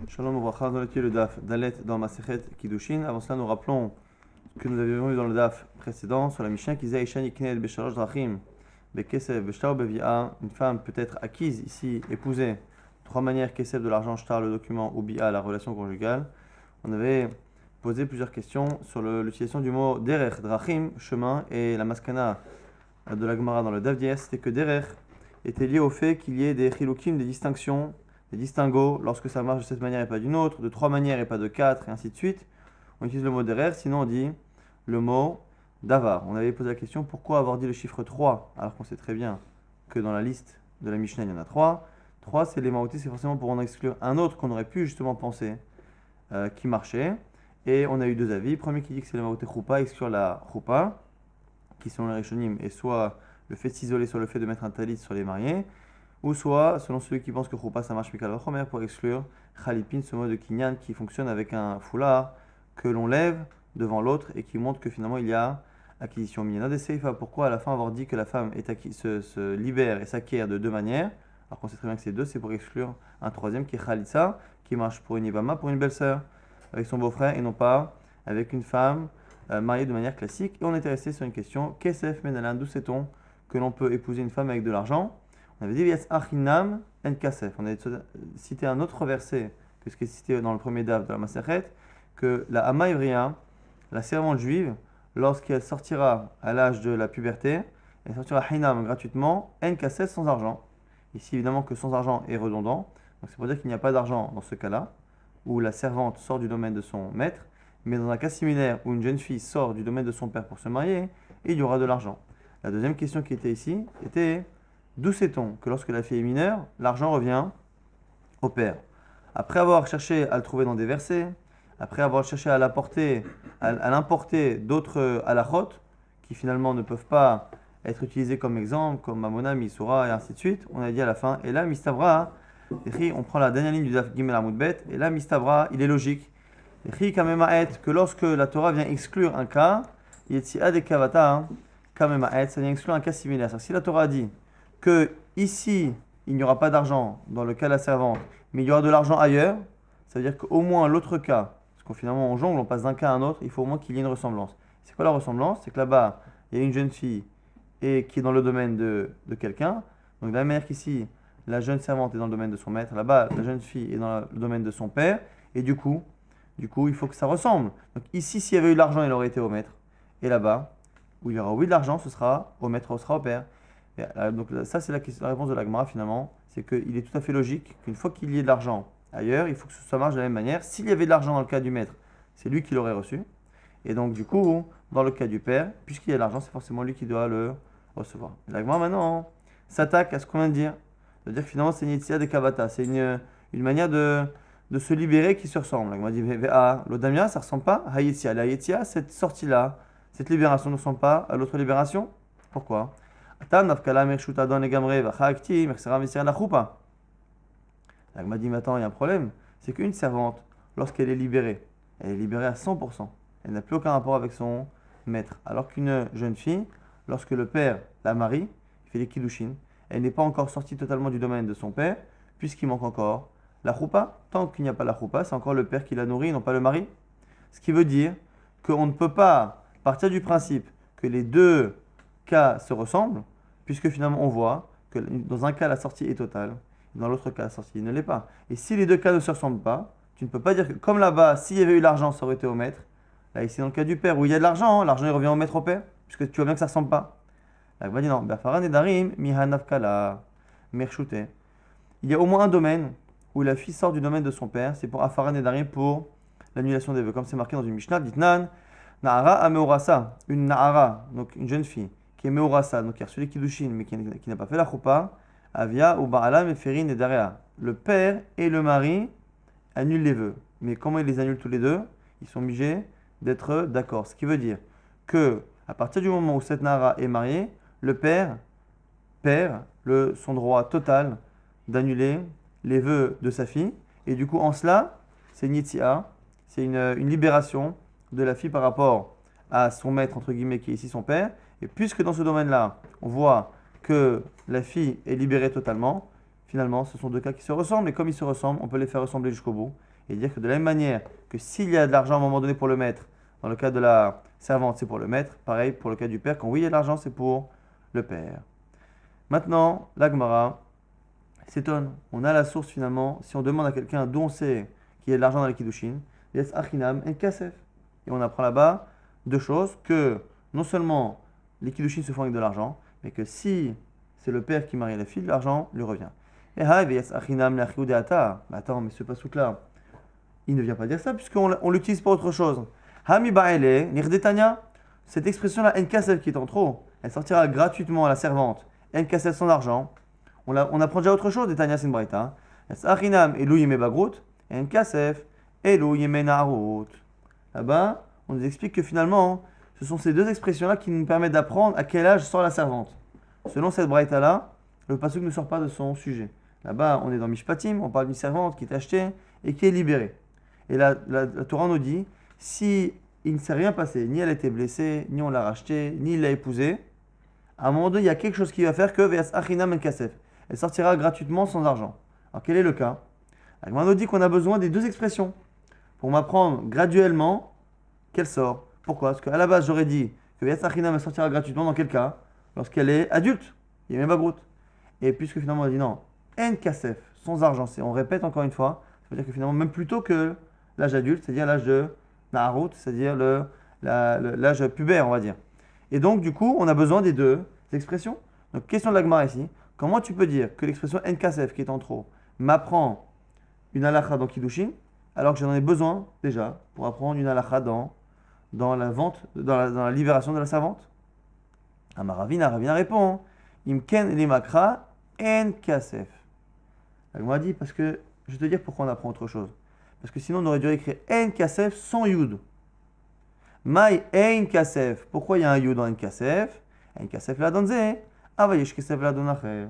Shalom Obracha, on a étudié le DAF Dalet dans Masechet Kiddushin. Avant cela, nous rappelons ce que nous avions vu dans le DAF précédent sur la Mishnah qui disait Ishan Yikned Beshalosh Drachim Bekesef Beshtar Bevi'a. Une femme peut être acquise, ici épousée, trois manières: Kesef de l'argent, Shtar le document, ou Bi'a la relation conjugale. On avait posé plusieurs questions sur l'utilisation du mot Derech, Drachim, chemin, et la maskana de la Gemara dans le DAF d'hier, c'était que Derech était lié au fait qu'il y ait des chilukim, des distinctions, des distinguos, lorsque ça marche de cette manière et pas d'une autre, de trois manières et pas de quatre, et ainsi de suite. On utilise le mot derer, sinon on dit le mot davar. On avait posé la question pourquoi avoir dit le chiffre 3 alors qu'on sait très bien que dans la liste de la Mishnah il y en a 3. 3 c'est les maotis, c'est forcément pour en exclure un autre qu'on aurait pu justement penser qui marchait. Et on a eu deux avis. Premier qui dit que c'est le maoté choupa, exclure la choupa, qui selon les Rishonim est soit le fait de s'isoler, soit le fait de mettre un talit sur les mariés, ou soit, selon celui qui pense que choupa ça marche mikal vachomer, pour exclure chalipin, ce mot de kinyan qui fonctionne avec un foulard que l'on lève devant l'autre et qui montre que finalement il y a acquisition. Minyana de seifa, pourquoi à la fin avoir dit que la femme se libère et s'acquiert de deux manières, alors qu'on sait très bien que c'est deux, c'est pour exclure un troisième qui est chalitza, qui marche pour une ibama, pour une belle-sœur, avec son beau-frère et non pas avec une femme mariée de manière classique. Et on était resté sur une question, kesef menalan, d'où sait-on que l'on peut épouser une femme avec de l'argent? On avait dit Yas Achinam en Kasef. On avait cité un autre verset que ce qui est cité dans le premier DAF de la Masechet, que la Hama Ivria, la servante juive, lorsqu'elle sortira à l'âge de la puberté, elle sortira Hinam gratuitement, en Kasef sans argent. Ici évidemment que sans argent est redondant, donc c'est pour dire qu'il n'y a pas d'argent dans ce cas-là, où la servante sort du domaine de son maître, mais dans un cas similaire où une jeune fille sort du domaine de son père pour se marier, il y aura de l'argent. La deuxième question qui était ici était d'où sait-on que lorsque la fille est mineure, l'argent revient au père? Après avoir cherché à le trouver dans des versets, après avoir cherché à l'apporter, à l'importer d'autres halachot, qui finalement ne peuvent pas être utilisés comme exemple, comme Mamona, Misura et ainsi de suite, on a dit à la fin, et là, Mistavra, on prend la dernière ligne du Daf Gimel Amoudbet, et là, Mistavra, il est logique. Que lorsque la Torah vient exclure un cas, Yetsia de Kavata, Kamemaet, ça vient exclure un cas similaire. C'est-à-dire, si la Torah dit que ici, il n'y aura pas d'argent dans le cas de la servante, mais il y aura de l'argent ailleurs, ça veut dire qu'au moins l'autre cas, parce qu'on finalement on jongle, on passe d'un cas à un autre, il faut au moins qu'il y ait une ressemblance. C'est quoi la ressemblance? C'est que là-bas, il y a une jeune fille et qui est dans le domaine de quelqu'un. Donc de la même manière qu'ici, la jeune servante est dans le domaine de son maître, là-bas, la jeune fille est dans le domaine de son père, et du coup, il faut que ça ressemble. Donc ici, s'il y avait eu de l'argent, il aurait été au maître. Et là-bas, où il y aura oui de l'argent, ce sera au maître, ce sera au père. Donc ça c'est la réponse de la Gemara finalement, c'est qu'il est tout à fait logique qu'une fois qu'il y ait de l'argent ailleurs, il faut que ça marche de la même manière. S'il y avait de l'argent dans le cas du maître, c'est lui qui l'aurait reçu. Et donc du coup, dans le cas du père, puisqu'il y a de l'argent, c'est forcément lui qui doit le recevoir. Et la Gemara maintenant s'attaque à ce qu'on vient de dire. C'est-à-dire que finalement c'est une Yitzia de Kavata, c'est une manière de se libérer qui se ressemble. La Gemara dit l'Odamia, ça ne ressemble pas à Yitzia. La Yitzia, cette sortie-là, cette libération ne ressemble pas à l'autre libération. Pourquoi? La Gemara dit, mais attends, il y a un problème. C'est qu'une servante, lorsqu'elle est libérée à 100%. Elle n'a plus aucun rapport avec son maître. Alors qu'une jeune fille, lorsque le père la marie, il fait les kiddushin, elle n'est pas encore sortie totalement du domaine de son père, puisqu'il manque encore la choupa. Tant qu'il n'y a pas la choupa, c'est encore le père qui la nourrit, non pas le mari. Ce qui veut dire qu'on ne peut pas partir du principe que les deux cas se ressemblent, puisque finalement on voit que dans un cas la sortie est totale, dans l'autre cas la sortie ne l'est pas. Et si les deux cas ne se ressemblent pas, tu ne peux pas dire que comme là-bas, s'il y avait eu l'argent, ça aurait été au maître. Là ici dans le cas du père, où il y a de l'argent, l'argent il revient au maître au père, puisque tu vois bien que ça ne ressemble pas. Là il va dire non, Bafaran et Darim, Mihanavkala, Merchute. Il y a au moins un domaine où la fille sort du domaine de son père, c'est pour Afaran et Darim pour l'annulation des vœux, comme c'est marqué dans une Mishnah, Ditnan, Nahara Ameorasa, une Nahara, donc une jeune fille qui est Meorasa, donc qui a reçu les Kiddushin, mais qui n'a pas fait la Choupa, Avia ou Ba'alam et Ferin et Darea. Le père et le mari annulent les vœux. Mais comment ils les annulent tous les deux? Ils sont obligés d'être d'accord. Ce qui veut dire que à partir du moment où cette Nara est mariée, le père perd son droit total d'annuler les vœux de sa fille. Et du coup, en cela, c'est une yitzia, c'est une libération de la fille par rapport à son maître, entre guillemets, qui est ici son père. Et puisque dans ce domaine-là, on voit que la fille est libérée totalement, finalement, ce sont deux cas qui se ressemblent. Et comme ils se ressemblent, on peut les faire ressembler jusqu'au bout. Et dire que de la même manière que s'il y a de l'argent à un moment donné pour le maître, dans le cas de la servante, c'est pour le maître, pareil pour le cas du père, quand oui, il y a de l'argent, c'est pour le père. Maintenant, la Gemara s'étonne. On a la source finalement, si on demande à quelqu'un d'où on sait qu'il y a de l'argent dans les Kiddushin, yes achinam en kasef. Et on apprend là-bas deux choses, que non seulement les Kiddushin se font avec de l'argent, mais que si c'est le père qui marie la fille, l'argent lui revient. Et yes achinam l'achiou de ata. Mais attends, mais ce pasouk-là, il ne vient pas dire ça, puisqu'on l'utilise pour autre chose. Hami ba'ele, nirdetanya, cette expression-là, en kasef qui est en trop, elle sortira gratuitement à la servante, en kasef sans argent. On apprend déjà autre chose, des Tanya Sinbraita. Achinam elu yeme bagrut, en kasef elu yeme na'arut. Là-bas, on nous explique que finalement, ce sont ces deux expressions-là qui nous permettent d'apprendre à quel âge sort la servante. Selon cette braïta-là, le pasuk ne sort pas de son sujet. Là-bas, on est dans Mishpatim, on parle d'une servante qui est achetée et qui est libérée. Et la Torah nous dit, si il ne s'est rien passé, ni elle a été blessée, ni on l'a rachetée, ni il l'a épousée, à un moment donné, il y a quelque chose qui va faire que Ve'as achinam en kasef. Elle sortira gratuitement sans argent. Alors quel est le cas? La Gemara nous dit qu'on a besoin des deux expressions pour m'apprendre graduellement qu'elle sort. Pourquoi? Parce qu'à la base, j'aurais dit que Ve'as achinam elle sortira gratuitement dans quel cas? Lorsqu'elle est adulte, il y a même pas brute. Et puisque finalement on a dit non, en kasef, sans argent, on répète encore une fois, ça veut dire que finalement même plus tôt que l'âge adulte, c'est-à-dire l'âge de Naharut, c'est-à-dire l'âge pubère, on va dire. Et donc du coup, on a besoin des deux expressions. Donc question de la Gemara ici, comment tu peux dire que l'expression en kasef qui est en trop m'apprend une halakha dans Kiddushin, alors que j'en ai besoin déjà pour apprendre une halakha dans la vente, dans la libération de la servante? Ravina répond, Imken limakra en kasef. La Gemara dit, parce que, je vais te dire pourquoi on apprend autre chose. Parce que sinon on aurait dû écrire en kasef sans yud. Mai en kasef. Pourquoi il y a un yud dans en kasef? En kasef la donze. Avayesh kasef la donacher.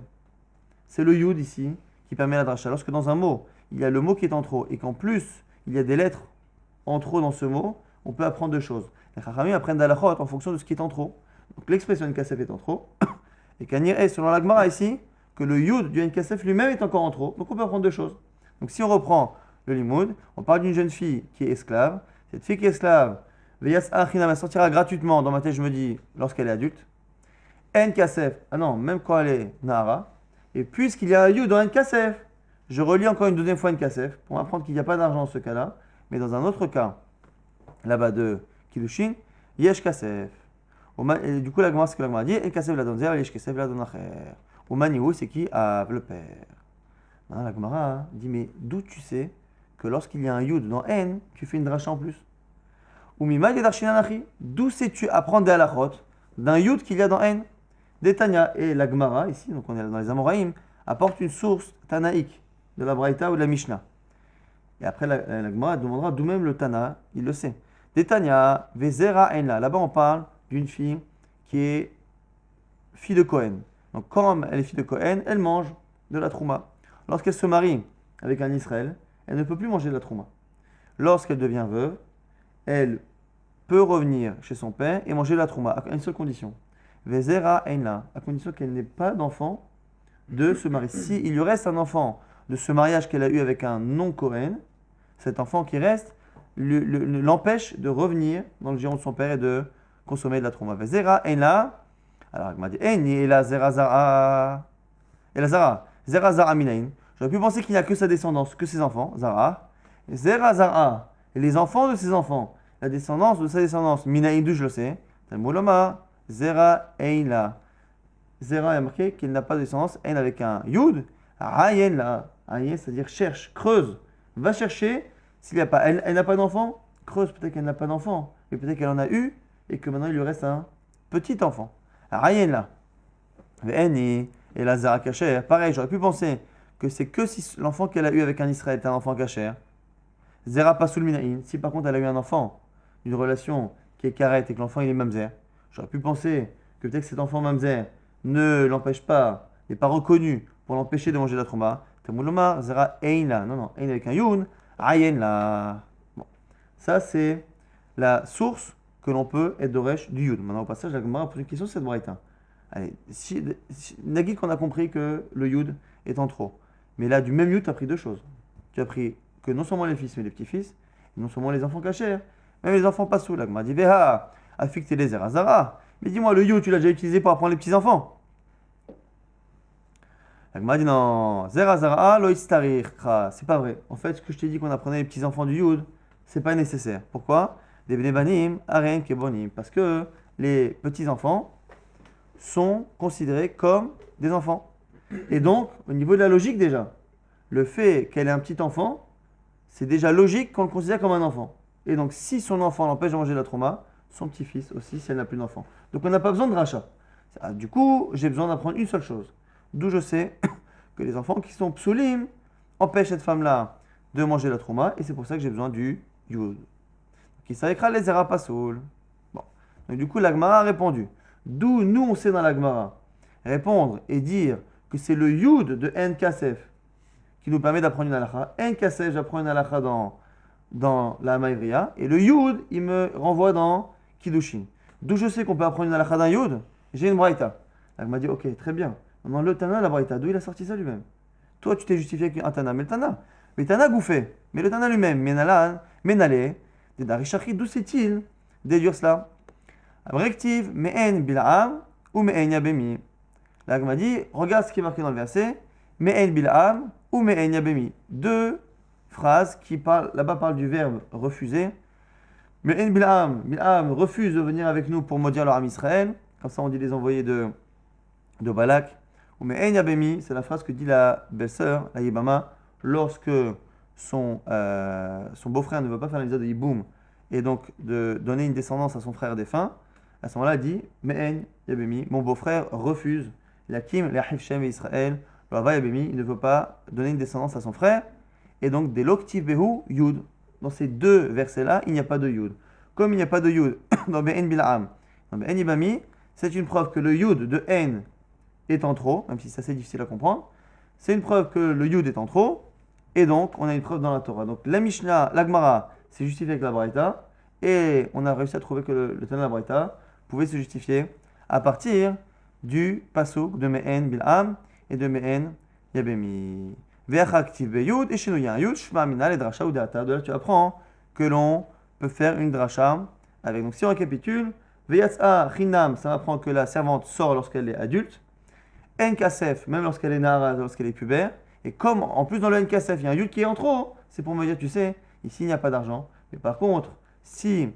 C'est le yud ici qui permet la dracha. Lorsque dans un mot, il y a le mot qui est en trop et qu'en plus, il y a des lettres en trop dans ce mot, on peut apprendre deux choses. Les chachamim apprennent d'alachot en fonction de ce qui est en trop. Donc l'expression en kasef est en trop. Et qu'Anir est, selon la Gemara ici, que le yud du en kasef lui-même est encore en trop. Donc on peut apprendre deux choses. Donc si on reprend le limoud, on parle d'une jeune fille qui est esclave. Cette fille qui est esclave, Veyas achinam, elle sortira gratuitement, dans ma tête je me dis, lorsqu'elle est adulte. En kasef, ah non, même quand elle est nahara. Et puisqu'il y a un yud dans en kasef, je relis encore une deuxième fois en kasef pour apprendre qu'il n'y a pas d'argent dans ce cas-là. Mais dans un autre cas, là-bas de Kiddushin, yesh kasef. Et du coup, la Gemara, c'est que la Gemara dit, en kasef la donzer, yesh kasef la donacher. Au maniou, c'est qui? Ah, le père. Maintenant, la Gemara dit, mais d'où tu sais que lorsqu'il y a un yud dans N, tu fais une dracha en plus? Ou mimad yedarshinanachi, d'où sais-tu apprendre des halachot d'un yud qu'il y a dans N? Des Tanya. Et la Gemara, ici, donc on est dans les Amoraïm, apporte une source tanaïque de la Braïta ou de la Mishnah. Et après, la Gemara demandera d'où même le Tana, il le sait. Des Tanya, vezera N là. Là-bas, on parle d'une fille qui est fille de Cohen. Donc, comme elle est fille de Cohen, elle mange de la trouma. Lorsqu'elle se marie avec un Israël, elle ne peut plus manger de la trouma. Lorsqu'elle devient veuve, elle peut revenir chez son père et manger de la trouma, à une seule condition. Vezera Einla, à condition qu'elle n'ait pas d'enfant de ce mari. Si il lui reste un enfant de ce mariage qu'elle a eu avec un non-Cohen, cet enfant qui reste l'empêche de revenir dans le giron de son père et de consommer de la trouma. Vezera Einla. Alors, il m'a dit, et la zera zara. Et la zara. Zera zara minayin. J'aurais pu penser qu'il n'y a que sa descendance, que ses enfants. Zara. Zera zara. Et les enfants de ses enfants. La descendance de sa descendance. Minayin, d'où je le sais. Talmuloma. Zera Einla. Zera, il y a marqué qu'il n'a pas de descendance. Ein avec un yud. Ayen la. Ayen, c'est-à-dire cherche, creuse. Va chercher. S'il n'y a pas. Elle n'a pas d'enfant. Creuse, peut-être qu'elle n'a pas d'enfant. Mais peut-être qu'elle en a eu. Et que maintenant il lui reste un petit enfant. Ayen la. Et la Zara Kacher. Pareil, j'aurais pu penser que c'est que si l'enfant qu'elle a eu avec un Israël est un enfant Kacher. Zera Pasul Minaïn. Si par contre elle a eu un enfant d'une relation qui est carrette et que l'enfant il est mamzer, j'aurais pu penser que peut-être que cet enfant mamzer ne l'empêche pas, n'est pas reconnu pour l'empêcher de manger de la trouma. Tamulomar Zera Einla. Non, Ein avec un Youn. Ayen la. Bon. Ça c'est la source que l'on peut être d'Oresh du Yud. Maintenant au passage, la Gemara pose une question sur cette braïta. Allez, Nagui qu'on a compris que le Yud est en trop. Mais là, du même Yud, tu as pris deux choses. Tu as pris que non seulement les fils, mais les petits-fils, non seulement les enfants cachés, même les enfants pas sous. La Gemara dit Veha, affecté les Zerazara. Mais dis-moi, le you, tu l'as déjà utilisé pour apprendre les petits-enfants. La Gemara dit non, Zerazara, lo istarir, kra. C'est pas vrai. En fait, ce que je t'ai dit qu'on apprenait les petits-enfants du Yud, c'est pas nécessaire. Pourquoi? Des bnebanim, aren kebonim. Parce que les petits-enfants sont considérés comme des enfants. Et donc, au niveau de la logique déjà, le fait qu'elle ait un petit enfant, c'est déjà logique qu'on le considère comme un enfant. Et donc, si son enfant l'empêche de manger la trauma, son petit-fils aussi, si elle n'a plus d'enfant. Donc, on n'a pas besoin de rachat. Du coup, j'ai besoin d'apprendre une seule chose. D'où je sais que les enfants qui sont psoulim empêchent cette femme-là de manger la trauma, et c'est pour ça que j'ai besoin du yud. Qui s'arrêtera les zera pasoul. Bon. Donc, du coup, l'Agmara a répondu. D'où nous, on sait dans l'Agmara répondre et dire que c'est le yud de En Kasef qui nous permet d'apprendre une halakha. En Kasef, j'apprends une halakha dans la Maïvria, et le yud, il me renvoie dans Kiddushin. D'où je sais qu'on peut apprendre une halakha d'un yud, j'ai une braïta. Elle m'a dit, ok, très bien. Maintenant, le Tana, la braïta, d'où il a sorti ça lui-même? Toi, tu t'es justifié avec un Tana, mais le Tana gouffé. Mais le Tana lui-même, Menale, des Darishachit, d'où sait-il déduire cela? Rective, Me'en Bil'am ou Me'en Yabemi. Là, elle m'a dit, regarde ce qui est marqué dans le verset, Me'en Bil'am ou Me'en Yabemi. Deux phrases qui parlent, là-bas parlent du verbe refuser. Me'en Bil'am refuse de venir avec nous pour maudire leur âme Israël. Comme ça, on dit les envoyés de Balak. Ou Me'en Yabemi, c'est la phrase que dit la belle-sœur, la Yibama, lorsque son beau-frère ne veut pas faire la mitzvah de Yiboum et donc de donner une descendance à son frère défunt. À ce moment-là, elle dit Me'en Yabemi, mon beau-frère refuse l'Akim, l'Ahiv Shem et Israël, le Hava Yabemi, il ne veut pas donner une descendance à son frère. Et donc, des Loktiv Behu, Yud. Dans ces deux versets-là, il n'y a pas de Yud. Comme il n'y a pas de Yud dans Be'en Bil'am, dans Be'en Yibami, c'est une preuve que le Yud de En est en trop, même si c'est assez difficile à comprendre. C'est une preuve que le Yud est en trop, et donc on a une preuve dans la Torah. Donc la Mishnah, la Gemara, c'est justifié avec la Braïta, et on a réussi à trouver que le Tana de la Braïta pouvait se justifier à partir du pasuk de Me'en Bil'am et de Me'en Yabemi. Ve'achaktiv be'yud, et chez nous il y a un yud, shma mina le drasha ou de'ata. De là tu apprends que l'on peut faire une drasha avec. Donc si on récapitule, ve'yatsa chinam, ça apprend que la servante sort lorsqu'elle est adulte. En kasef, même lorsqu'elle est nara, lorsqu'elle est pubère. Et comme en plus dans le en kasef, il y a un yud qui est en trop, c'est pour me dire, tu sais, ici il n'y a pas d'argent. Mais par contre, si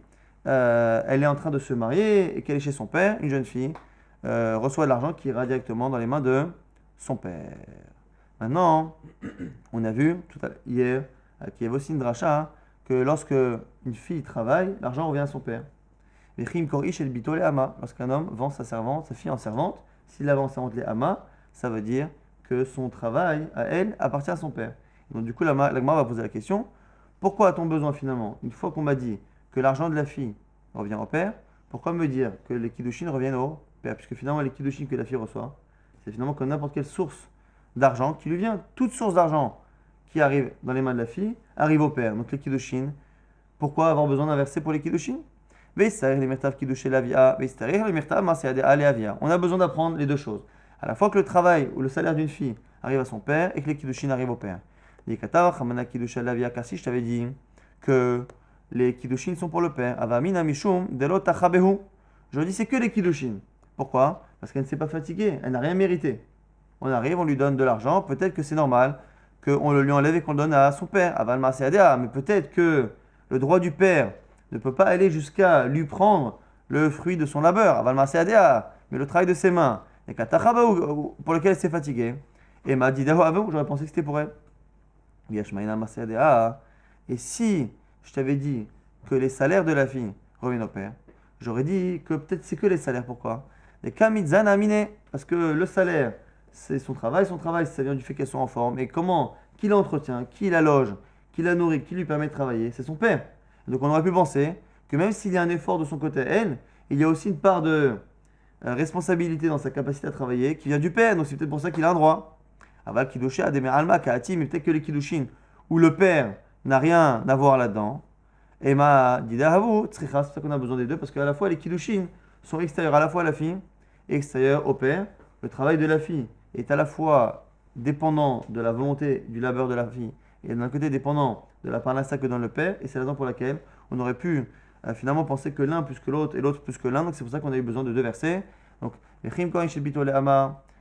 elle est en train de se marier et qu'elle est chez son père, une jeune fille reçoit de l'argent qui ira directement dans les mains de son père. Maintenant, on a vu hier qu'il y avait aussi une dracha que lorsque une fille travaille, l'argent revient à son père. Lorsqu'un homme vend sa servante, sa fille en servante, s'il la vend en servante les ama, ça veut dire que son travail à elle appartient à son père. Donc du coup, la Gemara va poser la question, pourquoi a-t-on besoin finalement, une fois qu'on m'a dit que l'argent de la fille revient au père, pourquoi me dire que les kiddushin reviennent au père? Puisque finalement, les kiddushin que la fille reçoit, c'est finalement comme n'importe quelle source d'argent qui lui vient. Toute source d'argent qui arrive dans les mains de la fille arrive au père. Donc les kiddushin, pourquoi avoir besoin d'un verset pour les kiddushin? On a besoin d'apprendre les deux choses. À la fois que le travail ou le salaire d'une fille arrive à son père et que les kiddushin arrivent au père. Si je t'avais dit que les kiddushin sont pour le père, je dis c'est que les kiddushin. Pourquoi? Parce qu'elle ne s'est pas fatiguée, elle n'a rien mérité. On arrive, on lui donne de l'argent, peut-être que c'est normal qu'on le lui enlève et qu'on le donne à son père, à Valma Seadea, mais peut-être que le droit du père ne peut pas aller jusqu'à lui prendre le fruit de son labeur, à Valma Seadea, mais le travail de ses mains, et pour lequel elle s'est fatiguée. Et m'a dit, j'aurais pensé que c'était pour elle. Et si je t'avais dit que les salaires de la fille reviennent au père, j'aurais dit que peut-être c'est que les salaires. Pourquoi? Les kamidzan amine, parce que le salaire, c'est son travail, ça vient du fait qu'elle soit en forme. Et comment? Qui l'entretient, qui la loge, qui la nourrit, qui lui permet de travailler? C'est son père. Donc on aurait pu penser que même s'il y a un effort de son côté, elle, il y a aussi une part de responsabilité dans sa capacité à travailler qui vient du père. Donc c'est peut-être pour ça qu'il a un droit. Aval kiddushin ademé alma kaati, mais peut-être que les kiddushin où le père n'a rien à voir là-dedans. Et ma dit d'ahavu, c'est pour ça qu'on a besoin des deux, parce qu'à la fois les kiddushin sont extérieurs à la fois à la fille et extérieurs au père. Le travail de la fille est à la fois dépendant de la volonté du labeur de la fille est d'un côté dépendant de la parnassa que donne le père, et c'est la raison pour laquelle on aurait pu finalement penser que l'un plus que l'autre et l'autre plus que l'un, donc c'est pour ça qu'on a eu besoin de deux versets. Donc,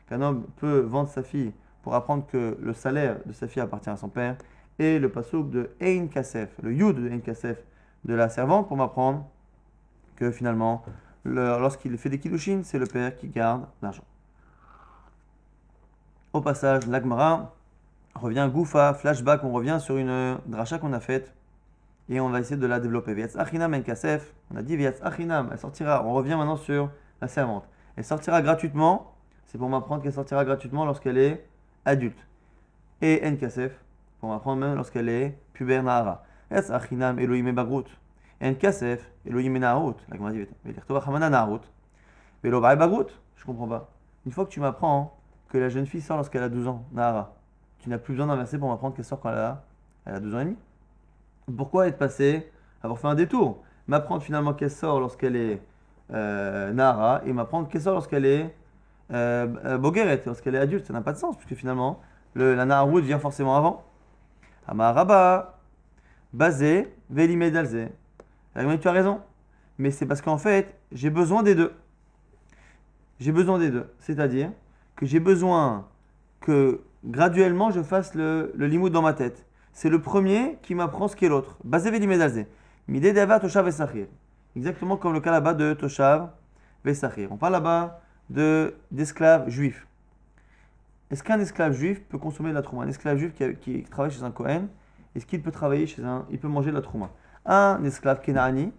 qu'un homme peut vendre sa fille pour apprendre que le salaire de sa fille appartient à son père, et le pasouk de Ein Kasef, le yud de Ein Kasef de la servante pour m'apprendre que finalement, lorsqu'il fait des kiddushin, c'est le père qui garde l'argent. Au passage, l'Agmara revient Goufa, flashback, on revient sur une dracha qu'on a faite et on va essayer de la développer. Viatz Achinam En Kasef, on a dit Viatz Achinam, elle sortira, on revient maintenant sur la servante. Elle sortira gratuitement, c'est pour m'apprendre qu'elle sortira gratuitement lorsqu'elle est adulte. Et En Kasef, pour m'apprendre même lorsqu'elle est puber Nahara. Viatz Achinam Elohim Bagrut. En Kasef, Elohim Naharut. La Gemara dit Velirtova Hamana Naharut. Velo Ba'i Bagrut. Je comprends pas. Une fois que tu m'apprends que la jeune fille sort lorsqu'elle a 12 ans, Nahara, tu n'as plus besoin d'un verset pour m'apprendre qu'elle sort quand elle a 12 ans et demi. Pourquoi être passé, avoir fait un détour, m'apprendre finalement qu'elle sort lorsqu'elle est Nahara et m'apprendre qu'elle sort lorsqu'elle est Bogeret, lorsqu'elle est adulte, ça n'a pas de sens, puisque finalement la Naharut vient forcément avant. Amaraba, Bazé, Velimedalze. Tu as raison, mais c'est parce qu'en fait, j'ai besoin des deux. J'ai besoin des deux, c'est-à-dire que j'ai besoin que graduellement je fasse le limoud dans ma tête. C'est le premier qui m'apprend ce qu'est l'autre. Bazé Velimedalze. Midé Dava Toshav Vesachir. Exactement comme le cas là-bas de Toshav Vesachir. On parle là-bas d'esclaves juifs. Est-ce qu'un esclave juif peut consommer de la trouma? Un esclave juif qui travaille chez un Kohen, est-ce qu'il peut travailler il peut manger de la trouma? Un esclave Kenaani,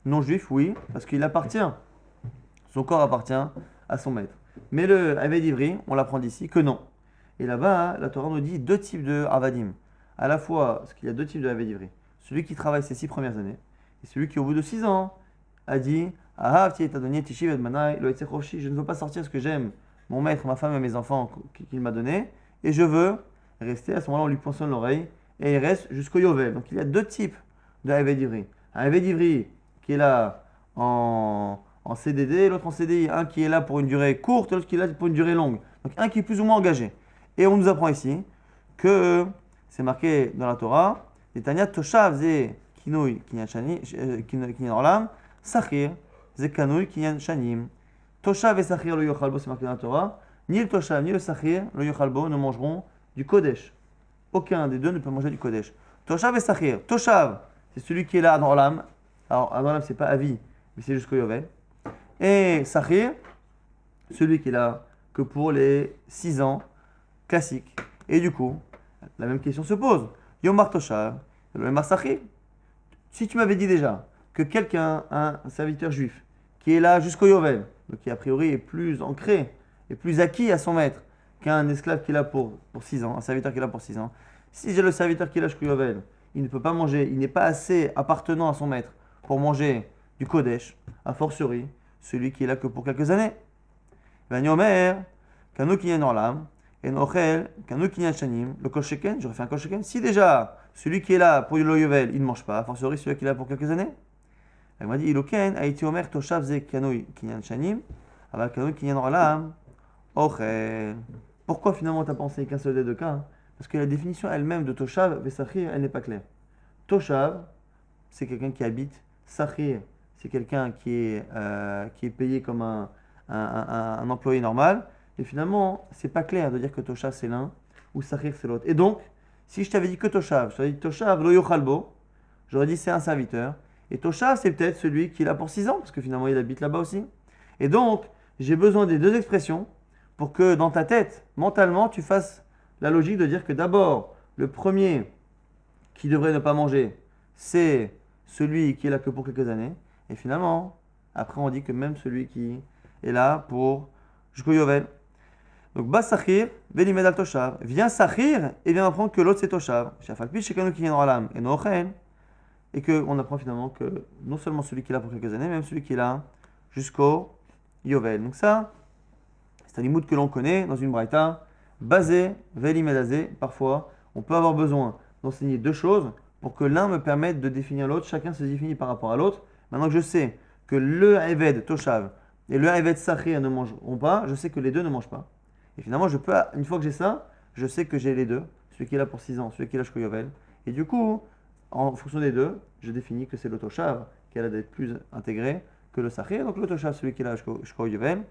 non juif, oui, parce qu'il appartient. Son corps appartient à son maître. Mais le Aved Ivri, on l'apprend d'ici que non. Et là-bas, la Torah nous dit deux types de Avadim. À la fois, parce qu'il y a deux types de Aved Ivri. Celui qui travaille ses 6 premières années, et celui qui, au bout de 6 ans, a dit je ne veux pas sortir ce que j'aime, mon maître, ma femme et mes enfants qu'il m'a donné, et je veux rester. À ce moment-là, on lui poinçonne l'oreille, et il reste jusqu'au Yovel. Donc il y a deux types de Aved Ivri. Un Aved Ivri qui est là en CDD, l'autre en CDI. Un qui est là pour une durée courte, l'autre qui est là pour une durée longue. Donc un qui est plus ou moins engagé. Et on nous apprend ici que c'est marqué dans la Torah, Netanya Toshav ze kinouy kinyan olam, Sachir ze kanouy kinyan shanim. Toshav et Sachir lo yochalbo, c'est marqué dans la Torah. Ni le Toshav ni le Sachir lo yochalbo ne mangeront du Kodesh. Aucun des deux ne peut manger du Kodesh. Toshav et Sachir. Toshav, c'est celui qui est là dans l'âme. Alors, dans l'âme, c'est pas à vie, mais c'est jusqu'au Yovel. Et Sachir, celui qui est là que pour les 6 ans classiques. Et du coup, la même question se pose. Yomar Toshav, Yomar Sachir. Si tu m'avais dit déjà que quelqu'un, un serviteur juif, qui est là jusqu'au Yovel, donc qui a priori est plus ancré, est plus acquis à son maître qu'un esclave qui est là pour 6 ans, un serviteur qui est là pour 6 ans, si j'ai le serviteur qui est là jusqu'au Yovel, il ne peut pas manger, il n'est pas assez appartenant à son maître pour manger du Kodesh, a fortiori, celui qui est là que pour quelques années. Vanyomer, Kano Kinyan Orlam, et Nochel, Kano Kinyan Shanim, le Kosheken, j'aurais fait un Kosheken. Si déjà, celui qui est là pour le Yovel, il ne mange pas, a fortiori, celui qui est là pour quelques années. Elle m'a dit, Iloken, Aïti Omer, Toshav Ze Kano Kinyan Shanim, Aval Kano Kinyan Orlam, Ochel. Pourquoi finalement tu as pensé qu'un seul des deux cas? Parce que la définition elle-même de Toshav et Sachir, elle n'est pas claire. Toshav, c'est quelqu'un qui habite. Sachir, c'est quelqu'un qui est payé comme un employé normal. Et finalement, c'est pas clair de dire que Toshav c'est l'un ou Sachir c'est l'autre. Et donc, si je t'avais dit que Toshav, je t'avais dit Toshav lo yochalbo, j'aurais dit c'est un serviteur. Et Toshav, c'est peut-être celui qui est là pour 6 ans, parce que finalement il habite là-bas aussi. Et donc, j'ai besoin des deux expressions pour que dans ta tête, mentalement, tu fasses la logique de dire que d'abord, le premier qui devrait ne pas manger, c'est celui qui est là que pour quelques années. Et finalement, après on dit que même celui qui est là pour jusqu'au Yovel. Donc, Bas Sachir, Velimed al Toshav. Viens Sachir et viens apprendre que l'autre c'est Toshav. Shafalpi, Shekanu Kinyan Olam et Nochen. Et qu'on apprend finalement que non seulement celui qui est là pour quelques années, même celui qui est là jusqu'au Yovel. Donc ça, c'est un limoud que l'on connaît dans une braïta. Basé, Velimedazé. Parfois, on peut avoir besoin d'enseigner deux choses pour que l'un me permette de définir l'autre. Chacun se définit par rapport à l'autre. Maintenant que je sais que le Eved Toshav et le Eved Sachir ne mangeront pas, je sais que les deux ne mangent pas. Et finalement, une fois que j'ai ça, je sais que j'ai les deux. celui qui est là pour 6 ans, celui qui est là jusqu'au Yovel. Et du coup, en fonction des deux, je définis que c'est l'Otoshav qui a l'air d'être plus intégré que le Sachir. Donc l'Otoshav, celui qui est là jusqu'au Yovel,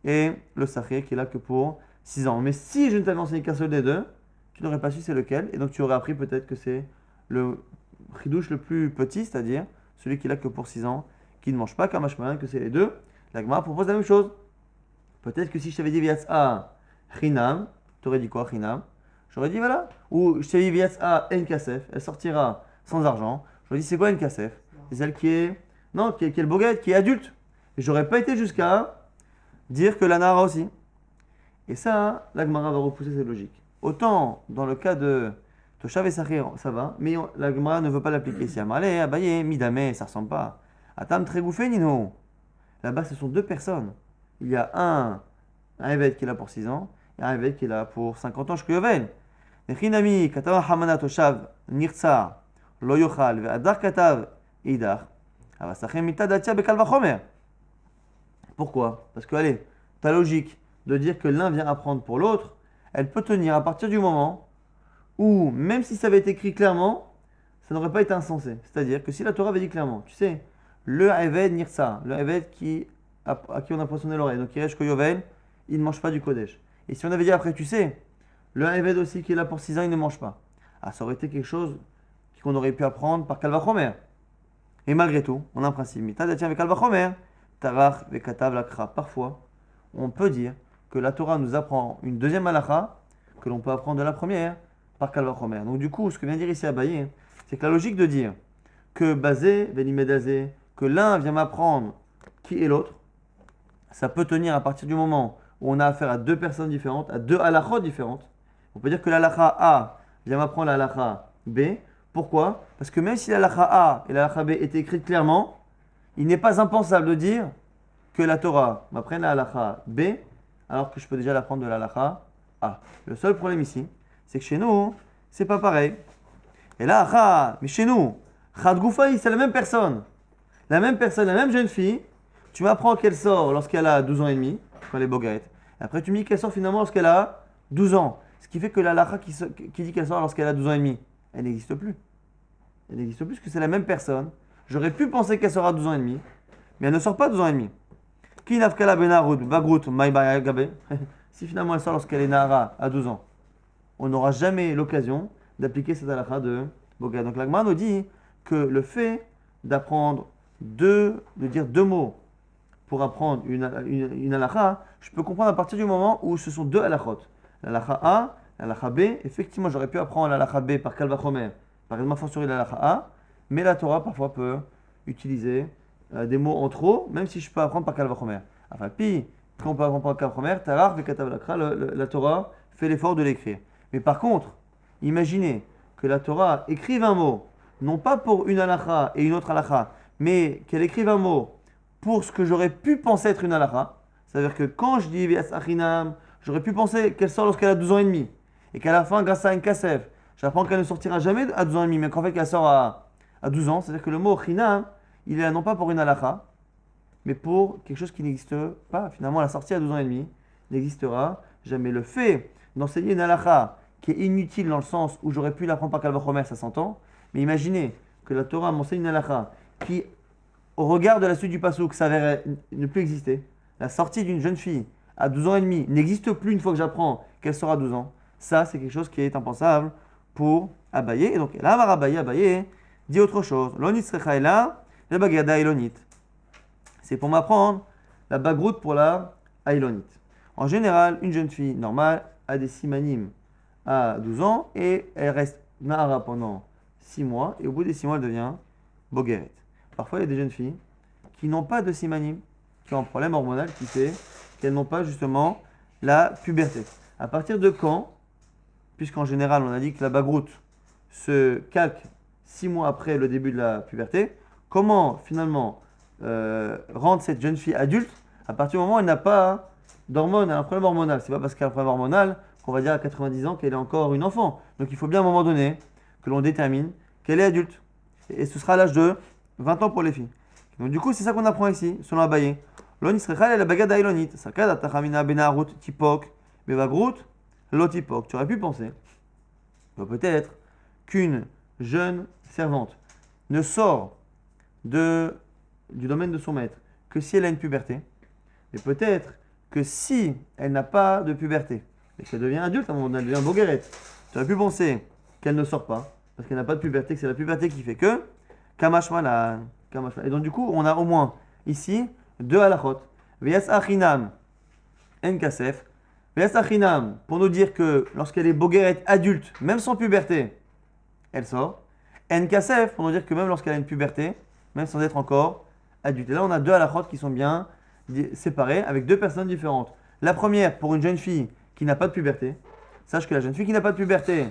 et le Sachir qui est là que pour 6 ans. Mais si je ne t'avais enseigné qu'un seul des deux, tu n'aurais pas su c'est lequel, et donc tu aurais appris peut-être que c'est le Chidouche le plus petit, c'est-à-dire celui qui est là que pour 6 ans, qui ne mange pas, comme Hashmalan, que c'est les deux. La Gemara propose la même chose. Peut-être que si je t'avais dit Viatsa Chinam, tu aurais dit quoi Chinam? J'aurais dit voilà. Ou je t'avais dit Viatsa En Kasef, elle sortira sans argent. J'aurais dit c'est quoi En Kasef? C'est celle qui est. Non, qui est le boguette, qui est adulte. Et j'aurais pas été jusqu'à dire que la Nara aussi. Et ça, la Gemara va repousser cette logique. Autant dans le cas de Toshav et Sachir, ça va, mais la Gemara ne veut pas l'appliquer ici. Amalé, Abaye, Midame, ça ressemble pas. Atam Tregoufe, Nino. Là-bas, ce sont deux personnes. Il y a un évêque qui est là pour 6 ans et un évêque qui est là pour 50 ans jusqu'au Yovel. Nechinami, Katav Hamana Toshav, Nirtsa, Lo Yochal, Ve'adar Katav, Idar. Avasachem Mitadatia Bekal Vachomer. Pourquoi? Parce que, allez, ta logique de dire que l'un vient apprendre pour l'autre, elle peut tenir à partir du moment où, même si ça avait été écrit clairement, ça n'aurait pas été insensé. C'est-à-dire que si la Torah avait dit clairement, tu sais, le Eved Nirsa, le Eved à qui on a poissonné l'oreille, donc il reste jusqu'au Yovel, il ne mange pas du Kodesh. Et si on avait dit après, tu sais, le Eved aussi qui est là pour 6 ans, il ne mange pas. Ah, ça aurait été quelque chose qu'on aurait pu apprendre par Kalvachomer. Et malgré tout, on a un principe. Mitadatia avec Kalvachomer, Tarach Vekatav Lakra. Parfois, on peut dire que la Torah nous apprend une deuxième halakha que l'on peut apprendre de la première par Kalvachomer. Donc du coup, ce que vient dire ici Abaye, c'est que la logique de dire que Bazé, Venimedazé, que l'un vient m'apprendre qui est l'autre, ça peut tenir à partir du moment où on a affaire à deux personnes différentes, à deux halakhot différentes. On peut dire que l'halakha A vient m'apprendre la halakha B. Pourquoi? Parce que même si la halakha A et la halakha B étaient écrites clairement, il n'est pas impensable de dire que la Torah m'apprenne la halakha B, alors que je peux déjà l'apprendre de la halakha A. Le seul problème ici, c'est que chez nous, c'est pas pareil. Et là, mais chez nous, Chad Goufaï, c'est la même personne. La même personne, la même jeune fille, tu m'apprends qu'elle sort lorsqu'elle a 12 ans et demi, quand elle est boguette. Et après, tu me dis qu'elle sort finalement lorsqu'elle a 12 ans. Ce qui fait que la halakha qui dit qu'elle sort lorsqu'elle a 12 ans et demi, elle n'existe plus. Elle n'existe plus parce que c'est la même personne. J'aurais pu penser qu'elle sera à 12 ans et demi, mais elle ne sort pas à 12 ans et demi. Ki nafkala benarut bagrut maïba gabe. Si finalement elle sort lorsqu'elle est nahara à 12 ans, on n'aura jamais l'occasion d'appliquer cette halakha de boguette. Donc la Gemara nous dit que le fait d'apprendre de dire deux mots pour apprendre une halakha, je peux comprendre à partir du moment où ce sont deux halakhot. L'halakha A, l'halakha B. Effectivement, j'aurais pu apprendre l'halakha B par Kalvachomer, par exemple, fortiori l'halakha A, mais la Torah parfois peut utiliser des mots en trop, même si je peux apprendre par Kalvachomer. Enfin, puis, quand on peut apprendre par Kalvachomer, Tarach vekatav lakra, la Torah fait l'effort de l'écrire. Mais par contre, imaginez que la Torah écrive un mot, non pas pour une halakha et une autre halakha, mais qu'elle écrive un mot pour ce que j'aurais pu penser être une halakha. C'est-à-dire que quand je dis Vias Achinam, j'aurais pu penser qu'elle sort lorsqu'elle a 12 ans et demi. Et qu'à la fin, grâce à un kasef, j'apprends qu'elle ne sortira jamais à 12 ans et demi, mais qu'en fait qu'elle sort à 12 ans. C'est-à-dire que le mot Chinam, il est là non pas pour une halakha, mais pour quelque chose qui n'existe pas. Finalement, la sortie à 12 ans et demi n'existera jamais. Le fait d'enseigner une halakha qui est inutile dans le sens où j'aurais pu l'apprendre par Kalvachomer, ça s'entend. Mais imaginez que la Torah m'enseigne une halakha qui, au regard de la suite du pasuk, s'avérait ne plus exister. La sortie d'une jeune fille à 12 ans et demi n'existe plus une fois que j'apprends qu'elle sera à 12 ans. Ça, c'est quelque chose qui est impensable pour Abaye. Et donc, là, Abaye dit autre chose. L'onit srechaïla, le bagada ilonit. C'est pour m'apprendre la bagroute pour la ailonit. En général, une jeune fille normale a des simanim à 12 ans et elle reste nahara pendant 6 mois. Et au bout des 6 mois, elle devient bogeret. Parfois, il y a des jeunes filles qui n'ont pas de simanim, qui ont un problème hormonal qui fait qu'elles n'ont pas justement la puberté. À partir de quand, puisqu'en général on a dit que la bagroute se calque 6 mois après le début de la puberté, comment finalement rendre cette jeune fille adulte à partir du moment où elle n'a pas d'hormones, elle a un problème hormonal. C'est pas parce qu'elle a un problème hormonal qu'on va dire à 90 ans qu'elle est encore une enfant. Donc il faut bien à un moment donné que l'on détermine qu'elle est adulte. Et ce sera à l'âge de 20 ans pour les filles. Donc du coup c'est ça qu'on apprend ici, selon Abaye. L'on israchal et la bagada ilonit. Sakad atachamina benarut tipok bevagrut lotipok. Tu aurais pu penser Peut-être qu'une jeune servante ne sort du domaine de son maître que si elle a une puberté. Mais peut-être que si elle n'a pas de puberté et qu'elle devient adulte, à un moment donné, elle devient boguerette, tu aurais pu penser qu'elle ne sort pas parce qu'elle n'a pas de puberté, que c'est la puberté qui fait que kamashmala. Et donc du coup, on a au moins ici deux halachot. V'yas achinam en kasef. V'yas achinam pour nous dire que lorsqu'elle est boguerette adulte, même sans puberté, elle sort. En kasef pour nous dire que même lorsqu'elle a une puberté, même sans être encore adulte. Et là, on a deux halachot qui sont bien séparés avec deux personnes différentes. La première, pour une jeune fille qui n'a pas de puberté, sache que la jeune fille qui n'a pas de puberté,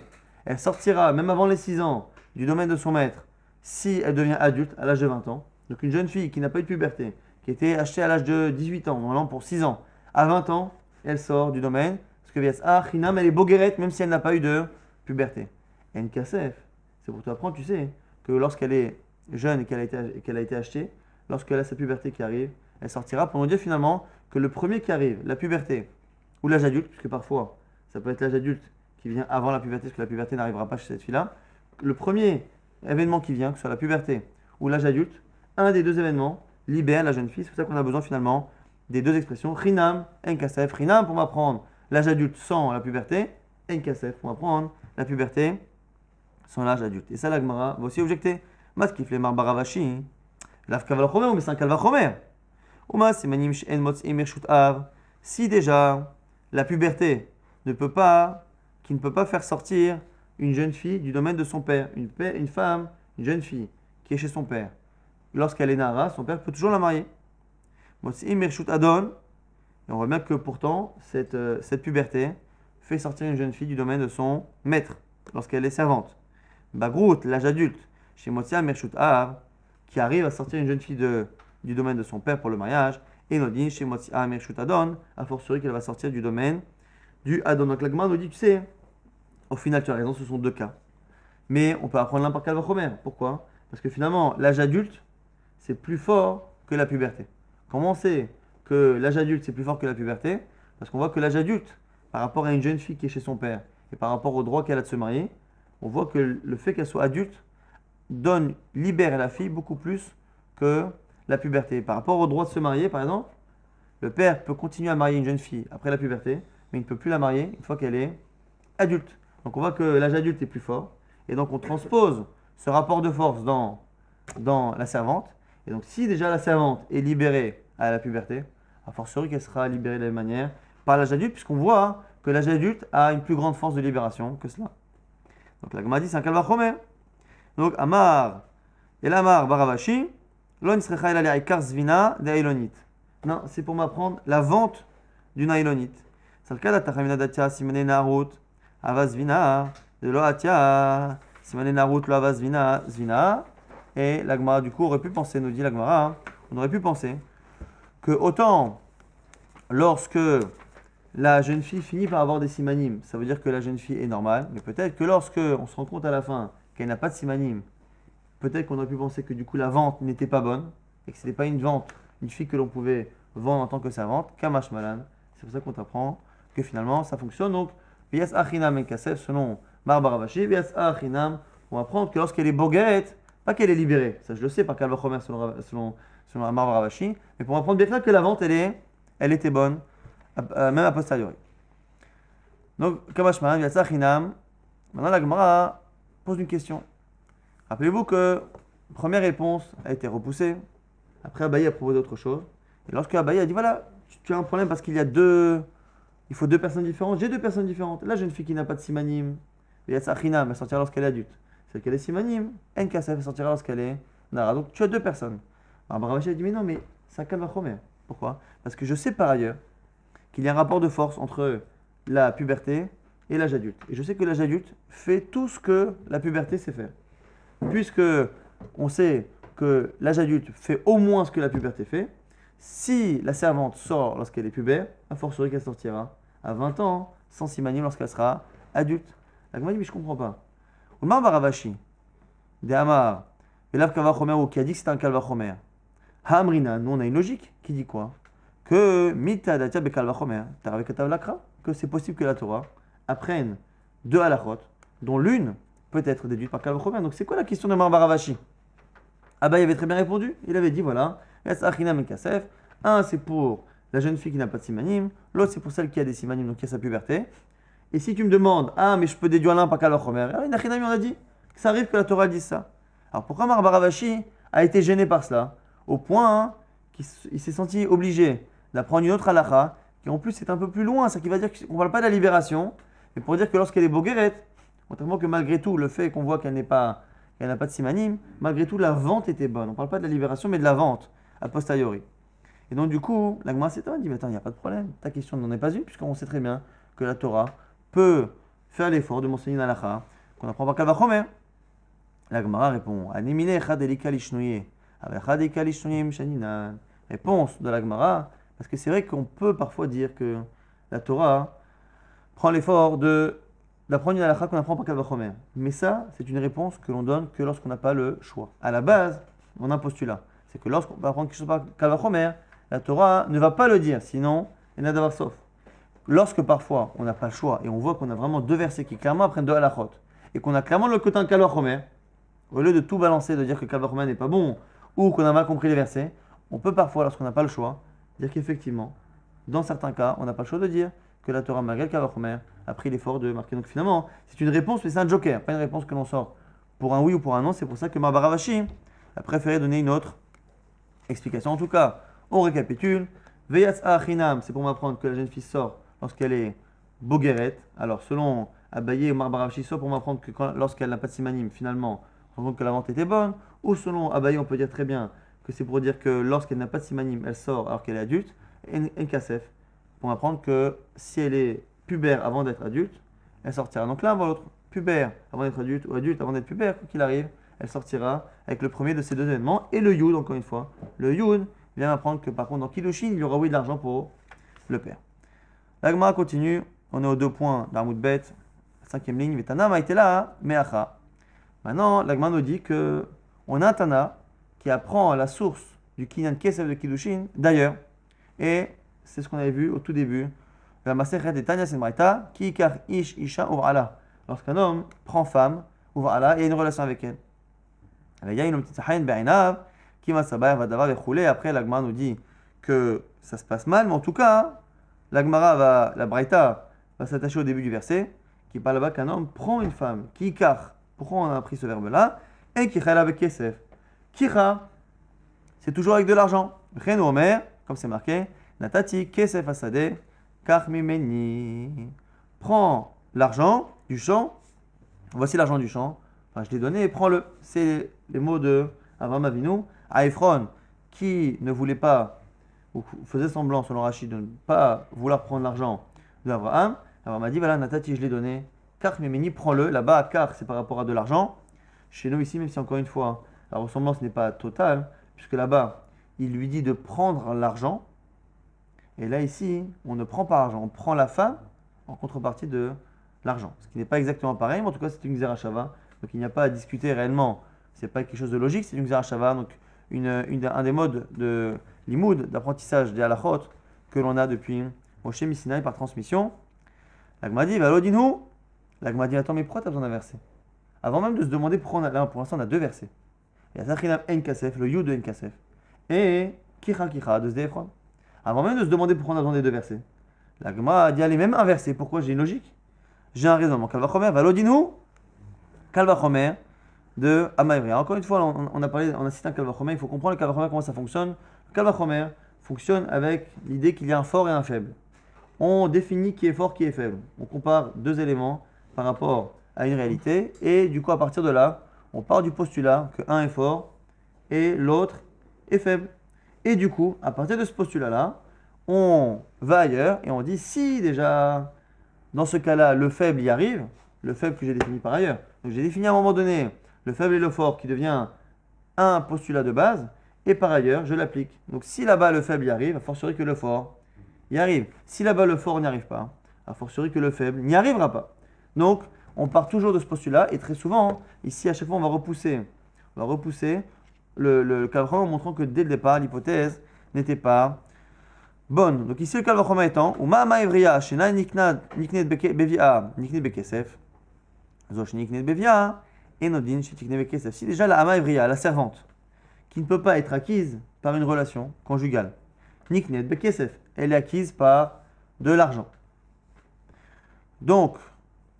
elle sortira, même avant les 6 ans, du domaine de son maître, si elle devient adulte à l'âge de 20 ans. Donc une jeune fille qui n'a pas eu de puberté, qui a été achetée à l'âge de 18 ans, normalement pour 6 ans, à 20 ans, elle sort du domaine, parce que Vias Chinam, elle est boguerette, même si elle n'a pas eu de puberté. Et NKSF, c'est pour t'apprendre, tu sais, que lorsqu'elle est jeune et qu'elle a été achetée, lorsqu'elle a sa puberté qui arrive, elle sortira pour nous dire finalement que le premier qui arrive, la puberté, ou l'âge adulte, puisque parfois ça peut être l'âge adulte qui vient avant la puberté, parce que la puberté n'arrivera pas chez cette fille-là, le premier événement qui vient, que ce soit la puberté ou l'âge adulte, un des deux événements libère la jeune fille. C'est pour ça qu'on a besoin finalement des deux expressions, Rinam, Enkasef. Rinam pour m'apprendre l'âge adulte sans la puberté, Enkasef pour m'apprendre la puberté sans l'âge adulte. Et ça, la Gemara va aussi objecter. Maskif le marbaravashi, l'af kavalchomer, ou mais c'est un kalvachomer. Uma simanim she'en motzim mershut av. Si déjà la puberté qui ne peut pas faire sortir une jeune fille du domaine de son père, une femme, une jeune fille qui est chez son père. Lorsqu'elle est nara, son père peut toujours la marier. Motzim mershut adon. Et on voit bien que pourtant, cette puberté fait sortir une jeune fille du domaine de son maître, lorsqu'elle est servante. Bagrout, l'âge adulte, chez Motzia mershut av, qui arrive à sortir une jeune fille du domaine de son père pour le mariage, et Nodin, chez Motzia mershut adon, a fortiori qu'elle va sortir du domaine du adon. Donc la Gemara nous dit, tu sais, au final, tu as raison, ce sont deux cas. Mais on peut apprendre l'un par kalvachomer. Pourquoi? Parce que finalement, l'âge adulte, c'est plus fort que la puberté. Comment on sait que l'âge adulte, c'est plus fort que la puberté? Parce qu'on voit que l'âge adulte, par rapport à une jeune fille qui est chez son père, et par rapport au droit qu'elle a de se marier, on voit que le fait qu'elle soit adulte libère la fille beaucoup plus que la puberté. Par rapport au droit de se marier, par exemple, le père peut continuer à marier une jeune fille après la puberté, mais il ne peut plus la marier une fois qu'elle est adulte. Donc on voit que l'âge adulte est plus fort, et donc on transpose ce rapport de force dans la servante. Et donc si déjà la servante est libérée à la puberté, a fortiori qu'elle sera libérée de la même manière par l'âge adulte, puisqu'on voit que l'âge adulte a une plus grande force de libération que cela. Donc la Gemara dit c'est un kalvachomer. Donc Amar, et l'Amar Baravashi, l'on srecha ila le'ikar zvina de ailonit. Non, c'est pour m'apprendre la vente d'une ailonite. Salkada tachamina datia simene narut avazvina de lo atia simene narut lo avazvina zvina. Et la Gemara du coup aurait pu penser, nous dit la Gemara, on aurait pu penser que autant lorsque la jeune fille finit par avoir des simanim, ça veut dire que la jeune fille est normale, mais peut-être que lorsque on se rend compte à la fin qu'elle n'a pas de simanim, peut-être qu'on aurait pu penser que du coup la vente n'était pas bonne et que ce n'était pas une fille que l'on pouvait vendre en tant que servante, kamash malan. C'est pour ça qu'on t'apprend que finalement ça fonctionne. Donc, Vias Achinam et Kasef, selon Barbara Vachi, Vias Achinam, on va apprendre que lorsqu'elle est boguerette, pas qu'elle est libérée, ça je le sais par Kalvachomer selon Barbara Vachi, mais pour apprendre bien clair que la vente elle était bonne, même a posteriori. Donc, Kamash malan, Vias Achinam. Maintenant la Gemara pose une question. Rappelez-vous que la première réponse a été repoussée. Après, Abaye a proposé autre chose. Et lorsque Abaye a dit voilà, tu as un problème parce qu'il faut deux personnes différentes. J'ai deux personnes différentes. La jeune fille qui n'a pas de simanim, elle sortira lorsqu'elle est adulte. Celle qui a des simanim, Nkasef, elle sortira lorsqu'elle est nara. Donc tu as deux personnes. Alors Barabashi a dit mais non, mais c'est un kalvachomer. Pourquoi? Parce que je sais par ailleurs qu'il y a un rapport de force entre la puberté et l'âge adulte. Et je sais que l'âge adulte fait tout ce que la puberté sait faire. Puisque on sait que l'âge adulte fait au moins ce que la puberté fait, si la servante sort lorsqu'elle est pubère, a fortiori qu'elle sortira à 20 ans, sans simanim lorsqu'elle sera adulte. La Gemara dit mais je ne comprends pas. Omar Baravashi, de Amar, Velav Kalvachomer, ou qui a dit que c'était un Kalvachomer. Hamrina, nous on a une logique qui dit quoi? Que Mita Datia Bekalvachomer, que c'est possible que la Torah apprenne deux halachot dont l'une peut être déduite par Kal Vachomer. Donc c'est quoi la question de Marbaravashi? Abaye avait très bien répondu. Il avait dit voilà, Achinam et Kasef. Un, c'est pour la jeune fille qui n'a pas de simanim. L'autre, c'est pour celle qui a des simanim, donc qui a sa puberté. Et si tu me demandes, ah, mais je peux déduire l'un par Kal Vachomer, Achinam, on a dit que ça arrive que la Torah dise ça. Alors pourquoi Marbaravashi a été gêné par cela, au point qu'il s'est senti obligé d'apprendre une autre halakha, qui en plus est un peu plus loin, ça qui va dire qu'on ne parle pas de la libération, mais pour dire que lorsqu'elle est bogueret, contrairement que malgré tout, le fait qu'on voit qu'elle n'a pas de simanim, malgré tout, la vente était bonne. On ne parle pas de la libération, mais de la vente, a posteriori. Et donc, du coup, la Gemara s'étonne, elle dit, mais attends, il n'y a pas de problème, ta question n'en est pas une, puisqu'on sait très bien que la Torah peut faire l'effort de m'enseigner une halakha qu'on apprend par Kal Vachomer. La Gemara répond, réponse de la Gemara, parce que c'est vrai qu'on peut parfois dire que la Torah prend l'effort d'apprendre une halakha qu'on apprend par Kal Vachomer. Mais ça, c'est une réponse que l'on donne que lorsqu'on n'a pas le choix. À la base, on a un postulat. C'est que lorsqu'on va apprendre quelque chose par Kal Vachomer, la Torah ne va pas le dire, sinon, il n'y en a d'avoir sauf. Lorsque parfois, on n'a pas le choix et on voit qu'on a vraiment deux versets qui clairement apprennent deux halakhot, et qu'on a clairement le côté de Kal Vachomer, au lieu de tout balancer, de dire que Kal Vachomer n'est pas bon, ou qu'on a mal compris les versets, on peut parfois, lorsqu'on n'a pas le choix, dire qu'effectivement, dans certains cas, on n'a pas le choix de dire que la Torah, malgré le Kal Vachomer, a pris l'effort de marquer. Donc finalement, c'est une réponse, mais c'est un joker, pas une réponse que l'on sort pour un oui ou pour un non. C'est pour ça que Marbaravashi a préféré donner une autre explication. En tout cas, on récapitule. Veyatsa Achinam, c'est pour m'apprendre que la jeune fille sort lorsqu'elle est bogueret. Alors selon Abaye ou Marbaravashi, sort pour m'apprendre que lorsqu'elle n'a pas de simanim, finalement, on compte que la vente était bonne. Ou selon Abaye, on peut dire très bien que c'est pour dire que lorsqu'elle n'a pas de simanim, elle sort alors qu'elle est adulte. Et Kasef, pour m'apprendre que si elle est pubère avant d'être adulte, elle sortira. Donc l'un avant l'autre, pubère avant d'être adulte ou adulte avant d'être pubère, quoi qu'il arrive, elle sortira avec le premier de ces deux événements. Et le Yud, encore une fois, le Yud vient apprendre que par contre dans Kiddushin, il y aura oui de l'argent pour le père. La Gemara continue, on est aux 2 points d'Armoud Bet, 5e ligne, Vetana Maïtela Meacha. Maintenant, la Gemara nous dit que on a un Tana qui apprend la source du Kinyan Kesef de Kiddushin d'ailleurs, et c'est ce qu'on avait vu au tout début. La Masechet de Tanya Senbraïta, qui car ish isha uvrala. Lorsqu'un homme prend femme, uvrala, et a une relation avec elle. Il y a une petite sahayin be'inav, qui m'a sabar va davar et après la Gemara nous dit que ça se passe mal, mais en tout cas, la Braïta va s'attacher au début du verset, qui parle là-bas qu'un homme prend une femme, qui car, pourquoi on a pris ce verbe-là, et qui chal avec kesef. Kira, c'est toujours avec de l'argent. Chen omer, comme c'est marqué, natati kesef asade. Karmimeni. Prends l'argent du champ. Voici l'argent du champ. Enfin, je l'ai donné, prends-le. C'est les mots de Avraham Avinu à Ephron, qui ne voulait pas, ou faisait semblant, selon Rachid, de ne pas vouloir prendre l'argent d'Avraham. Avraham a dit voilà, Natati, je l'ai donné. Karmimeni, prends-le. Là-bas, car c'est par rapport à de l'argent. Chez nous, ici, même si encore une fois, la ressemblance n'est pas totale, puisque là-bas, il lui dit de prendre l'argent. Et là, ici, on ne prend pas l'argent, on prend la femme en contrepartie de l'argent. Ce qui n'est pas exactement pareil, mais en tout cas, c'est une Xerashava. Donc, il n'y a pas à discuter réellement. Ce n'est pas quelque chose de logique, c'est une Xerashava. Donc, un des modes de limoud, d'apprentissage des halachot que l'on a depuis Moshe Missinaï par transmission. L'Agma dit, Valodinu. L'Agma dit, attends, mais pourquoi tu as besoin d'un verset? Avant même de se demander pourquoi là, pour l'instant, on a 2 versets. Il y a Zachinam En Kasef, le Yud de En Kasef, et Kicha Kicha de Zdefron. Avant même de se demander pourquoi on a besoin des 2 versets. La Gemara a dit allez, même un verset. Pourquoi? J'ai une logique. J'ai un raisonnement. Kal Vachomer, Valodinu. Kal Vachomer de Amaïvria. Encore une fois, on a cité un Kal Vachomer. Il faut comprendre le Kal Vachomer, comment ça fonctionne. Le Kal Vachomer fonctionne avec l'idée qu'il y a un fort et un faible. On définit qui est fort, qui est faible. On compare 2 éléments par rapport à une réalité. Et du coup, à partir de là, on part du postulat que un est fort et l'autre est faible. Et du coup, à partir de ce postulat-là, on va ailleurs et on dit si déjà, dans ce cas-là, le faible y arrive, le faible que j'ai défini par ailleurs. Donc j'ai défini à un moment donné le faible et le fort qui devient un postulat de base, et par ailleurs, je l'applique. Donc si là-bas le faible y arrive, a fortiori que le fort y arrive. Si là-bas le fort n'y arrive pas, a fortiori que le faible n'y arrivera pas. Donc on part toujours de ce postulat, et très souvent, ici à chaque fois on va repousser le Kal Vachomer en montrant que dès le départ, l'hypothèse n'était pas bonne. Donc ici, le Kal Vachomer étant, ou Ma'ama Evriya, Shena Niknet Bevia, Niknet Bekesef, Zoshenikne bevia, enodin shetikne bekesef. Si déjà la ama evria, la servante, qui ne peut pas être acquise par une relation conjugale, nikne bekesef, elle est acquise par de l'argent. Donc,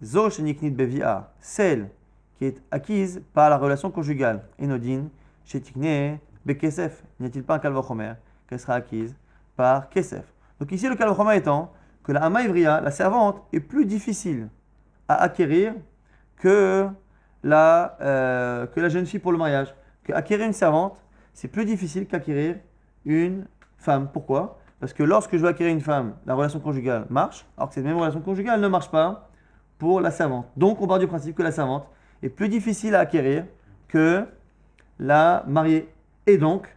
Zoshenikne bevia, celle qui est acquise par la relation conjugale, enodin shetikne bekesef. N'y a-t-il pas un kalvachomer qu'elle sera acquise par kesef? Donc ici, le kalvachomer étant que la ama evria, la servante, est plus difficile à acquérir que la jeune fille pour le mariage. Acquérir une servante, c'est plus difficile qu'acquérir une femme. Pourquoi? Parce que lorsque je veux acquérir une femme, la relation conjugale marche, alors que cette même relation conjugale ne marche pas pour la servante. Donc on part du principe que la servante est plus difficile à acquérir que la mariée. Et donc,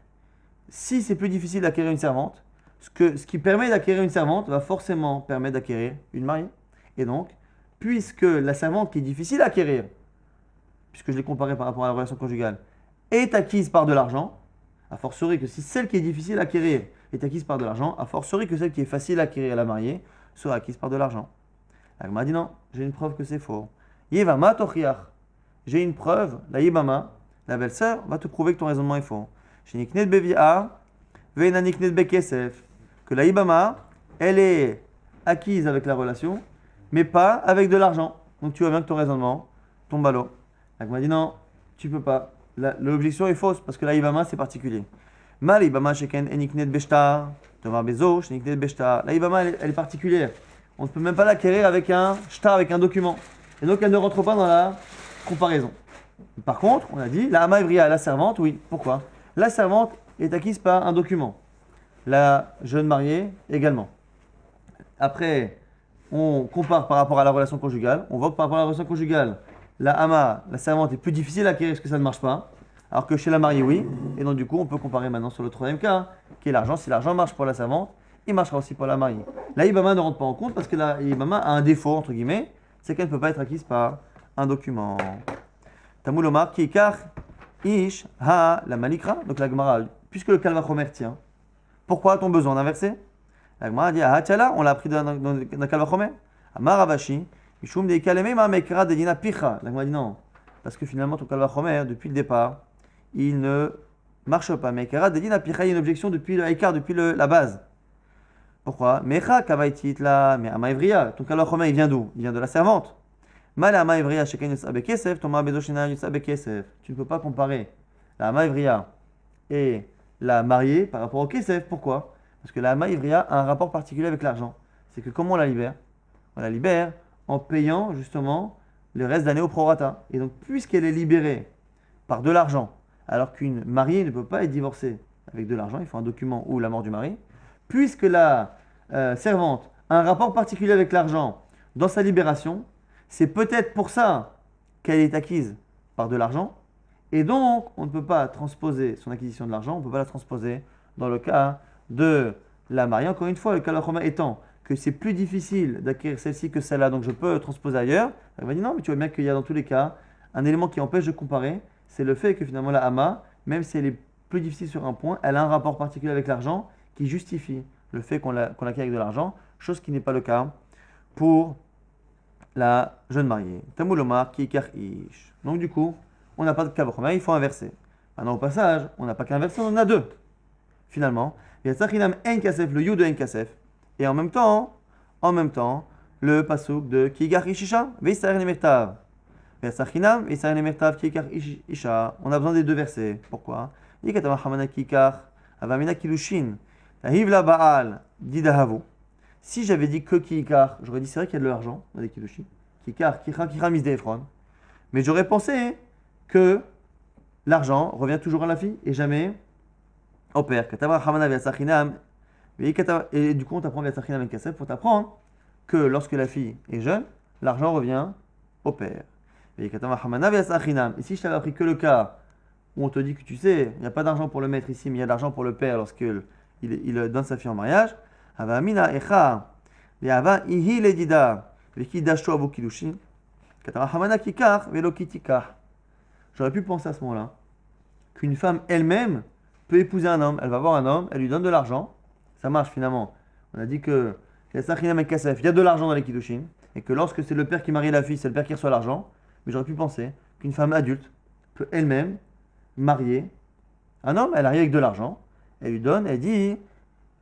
si c'est plus difficile d'acquérir une servante, ce qui permet d'acquérir une servante va forcément permettre d'acquérir une mariée. Et donc, puisque la servante qui est difficile à acquérir, puisque je l'ai comparée par rapport à la relation conjugale, est acquise par de l'argent, a fortiori que si celle qui est difficile à acquérir est acquise par de l'argent, a fortiori que celle qui est facile à acquérir à la mariée sera acquise par de l'argent. L'Agma dit non, j'ai une preuve que c'est faux. Yevama tochiach, j'ai une preuve, la Yebama, la belle-sœur, va te prouver que ton raisonnement est faux. Sheniknet bevia, ve'naniknet bekesef, que la Yebama, elle est acquise avec la relation, mais pas avec de l'argent. Donc tu vois bien que ton raisonnement tombe à l'eau. L'Agma dit non, tu peux pas. L'objection est fausse parce que la Yebama c'est particulier. Ma la Yebama sheken eniknet beshtar, tomar bezo, sheniknet beshtar. La Yebama elle est particulière. On ne peut même pas l'acquérir avec un shtar, avec un document. Et donc elle ne rentre pas dans la comparaison. Par contre, on a dit, la ama evria, la servante, oui. Pourquoi? La servante est acquise par un document. La jeune mariée également. Après, on compare par rapport à la relation conjugale. On voit que par rapport à la relation conjugale, la ama, la servante, est plus difficile à acquérir parce que ça ne marche pas. Alors que chez la mariée, oui. Et donc du coup, on peut comparer maintenant sur le troisième cas, hein, qui est l'argent. Si l'argent marche pour la servante, il marchera aussi pour la mariée. La Ibama ne rentre pas en compte parce que la Ibama a un défaut, entre guillemets, c'est qu'elle ne peut pas être acquise par un document. Tamoul Omar, qui car ish ha la malikra, donc la Gemara, puisque le kalvachomer tient, pourquoi a-t-on besoin d'inverser? La Gemara dit ah tchala, on l'a appris dans le kalvachomer. Amar Ravashi, mishum de kaleme ma mekra de dina picha. La Gemara dit non, parce que finalement ton kalvachomer, depuis le départ, il ne marche pas. Mekra de dina picha, il y a une objection depuis le haïkar, depuis la base. Pourquoi? Mecha kavaitit la, mais ama evria, ton kalvachomer il vient d'où? Il vient de la servante. Mal ama evria sheken yutsa bekesef, ton ma bedoshina yutsa bekesef. Tu ne peux pas comparer la ama evria et la mariée par rapport au kesef. Pourquoi? Parce que la ama evria a un rapport particulier avec l'argent. C'est que comment on la libère? On la libère en payant justement le reste d'année au prorata. Et donc puisqu'elle est libérée par de l'argent, alors qu'une mariée ne peut pas être divorcée avec de l'argent, il faut un document ou la mort du mari, puisque la servante a un rapport particulier avec l'argent dans sa libération, c'est peut-être pour ça qu'elle est acquise par de l'argent, et donc on ne peut pas transposer son acquisition de l'argent, on ne peut pas la transposer dans le cas de la mariée. Encore une fois, le cas de la Roma étant que c'est plus difficile d'acquérir celle-ci que celle-là, donc je peux transposer ailleurs. Elle va dire non, mais tu vois bien qu'il y a dans tous les cas un élément qui empêche de comparer, c'est le fait que finalement la Hama, même si elle est plus difficile sur un point, elle a un rapport particulier avec l'argent qui justifie le fait qu'on l'acquiert avec de l'argent, chose qui n'est pas le cas pour la jeune mariée. Tamoul Omar ki ish. Donc du coup, on n'a pas de kavachoma, il faut inverser. Maintenant au passage, on n'a pas qu'inverser, on en a deux. Finalement, il y a Tzachinam en kasef, le you de en kasef, et en même temps, le pasuk de ki ishisha, veisar nemertav. Tzachinam, veisar nemertav ki isha. On a besoin des deux versets. Pourquoi? Yikatama hamana ki avamina kilushin. Tahiv la baal didahavu. Si j'avais dit que Kikar, j'aurais dit c'est vrai qu'il y a de l'argent dans les Kiddushin. Kikar, Kira Misdefron. Mais j'aurais pensé que l'argent revient toujours à la fille et jamais au père. Et du coup, on t'apprend Viasachinam et Kasef pour t'apprendre que lorsque la fille est jeune, l'argent revient au père. Et si je t'avais appris que le cas où on te dit que tu sais, il n'y a pas d'argent pour le maître ici, mais il y a de l'argent pour le père lorsqu'il donne sa fille en mariage, Avamina echa, leava ihi ledida, vekidashu avu kilushin, katarahamana kikar, velokitikar. J'aurais pu penser à ce moment-là qu'une femme elle-même peut épouser un homme. Elle va voir un homme, elle lui donne de l'argent. Ça marche finalement. On a dit que il y a de l'argent dans les kiddushin et que lorsque c'est le père qui marie la fille, c'est le père qui reçoit l'argent. mais j'aurais pu penser qu'une femme adulte peut elle-même marier un homme, elle arrive avec de l'argent, elle lui donne, elle dit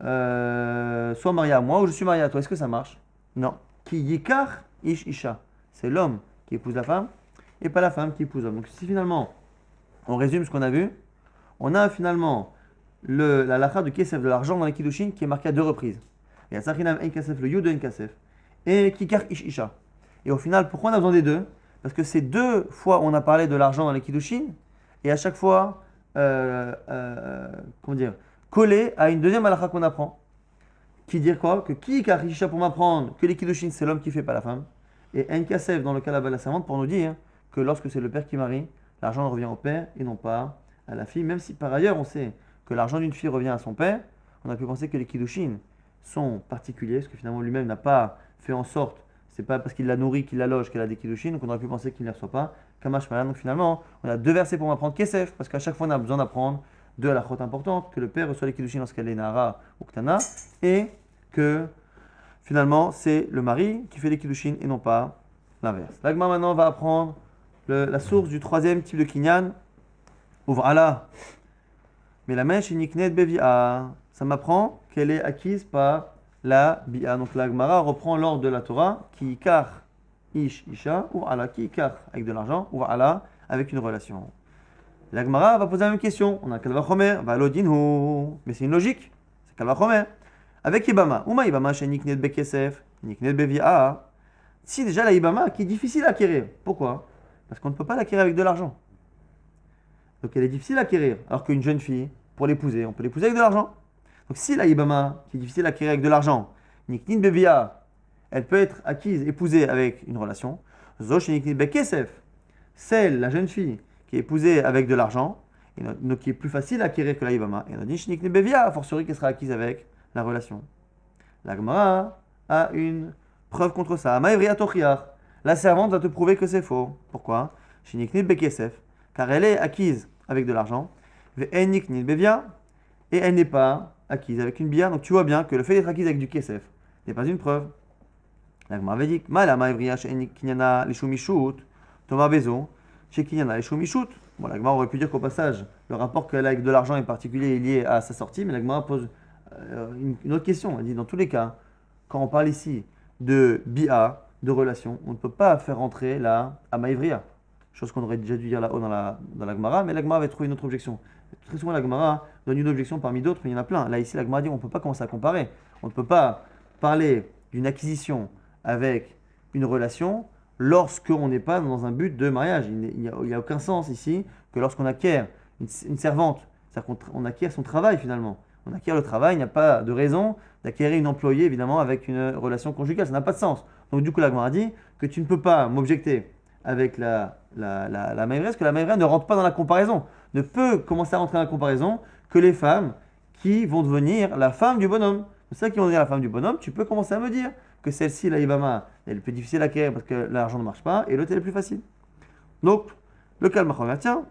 sois marié à moi ou je suis marié à toi. Est-ce que ça marche? Non. Ki yikar ish isha. C'est l'homme qui épouse la femme et pas la femme qui épouse l'homme. Donc si finalement on résume ce qu'on a vu, on a finalement la lacha de kesef de l'argent dans les kiddushin qui est marqué à 2 reprises. Il y a Sachinam en kasef, le yud de en kasef et kikar ish isha. Et au final, pourquoi on a besoin des deux? Parce que c'est 2 fois on a parlé de l'argent dans les kiddushin et à chaque fois, comment dire, collé à une deuxième halakha qu'on apprend. Qui dit quoi? Que qui karisha pour m'apprendre que les kiddushin c'est l'homme qui fait, pas la femme. Et en kasef dans le cas de la savante pour nous dire que lorsque c'est le père qui marie, l'argent revient au père et non pas à la fille. Même si par ailleurs on sait que l'argent d'une fille revient à son père, on a pu penser que les kiddushin sont particuliers, parce que finalement lui-même n'a pas fait en sorte, c'est pas parce qu'il la nourrit, qu'il la loge, qu'elle a des kiddushin, donc on aurait pu penser qu'il ne les reçoit pas. Kamash Malan. Donc finalement, on a 2 versets pour m'apprendre kesef, parce qu'à chaque fois on a besoin d'apprendre 2 halachot importantes, que le père reçoit les kiddushin lorsqu'elle est nahara ou ktana, et que finalement c'est le mari qui fait les kiddushin et non pas l'inverse. L'agma maintenant va apprendre la source du 3e type de kinyan. Ouvre mais la mèche niknet bevia. Ça m'apprend qu'elle est acquise par la bia. Donc la Gemara reprend l'ordre de la Torah qui kar ish isha ou ala qui kar avec de l'argent ou ala avec une relation. La Gemara va poser la même question. On a kalva chomer va lodinhu, mais c'est une logique. C'est kalva chomer avec ibama. Uma ibama chez niknet bekesef niknet bevia. Si déjà la ibama qui est difficile à acquérir. Pourquoi? Parce qu'on ne peut pas l'acquérir avec de l'argent. Donc elle est difficile à acquérir. Alors qu'une jeune fille, pour l'épouser, on peut l'épouser avec de l'argent. Donc si la ibama, qui est difficile à acquérir avec de l'argent, niknin bevia, elle peut être acquise, épousée avec une relation. Zosh niknin bekesef, celle, la jeune fille, qui est épousée avec de l'argent, et donc qui est plus facile à acquérir que la ibama. Et on a dit niknin bevia, a fortiori qu'elle sera acquise avec la relation. La Gemara a une preuve contre ça. Maïvria tochiach, la servante va te prouver que c'est faux. Pourquoi? Niknin bekesef, car elle est acquise avec de l'argent, et elle n'est pas acquise avec une bia. Donc tu vois bien que le fait d'être acquise avec du kesef n'est pas une preuve. La Gemara avait dit Mala maivria kinyana lishumishut, Thomas Bezo, chez kinyana lishumishut. Bon, la Gemara aurait pu dire qu'au passage, le rapport qu'elle a avec de l'argent est particulier et lié à sa sortie, mais la Gemara pose une autre question. Elle dit dans tous les cas, quand on parle ici de bia, de relation, on ne peut pas faire rentrer la amaivria. Chose qu'on aurait déjà dû dire là-haut dans la Gemara, mais la Gemara avait trouvé une autre objection. Très souvent, la Gemara donne une objection parmi d'autres, mais il y en a plein. Là, ici, la Gemara dit on ne peut pas commencer à comparer. On ne peut pas parler d'une acquisition avec une relation lorsqu'on n'est pas dans un but de mariage. Il n'y a aucun sens ici que lorsqu'on acquiert une servante, c'est-à-dire qu'on acquiert son travail finalement. On acquiert le travail, il n'y a pas de raison d'acquérir une employée évidemment avec une relation conjugale. Ça n'a pas de sens. Donc du coup, la Gemara dit que tu ne peux pas m'objecter avec la maïvria, parce que la maïvria ne rentre pas dans la comparaison, ne peut commencer à rentrer dans la comparaison que les femmes qui vont devenir la femme du bonhomme. C'est ça qui vont devenir la femme du bonhomme, tu peux commencer à me dire que celle-ci, la ibama, elle est plus difficile à acquérir parce que l'argent ne marche pas, et l'autre elle est plus facile. Donc, le kalmachomer, tiens,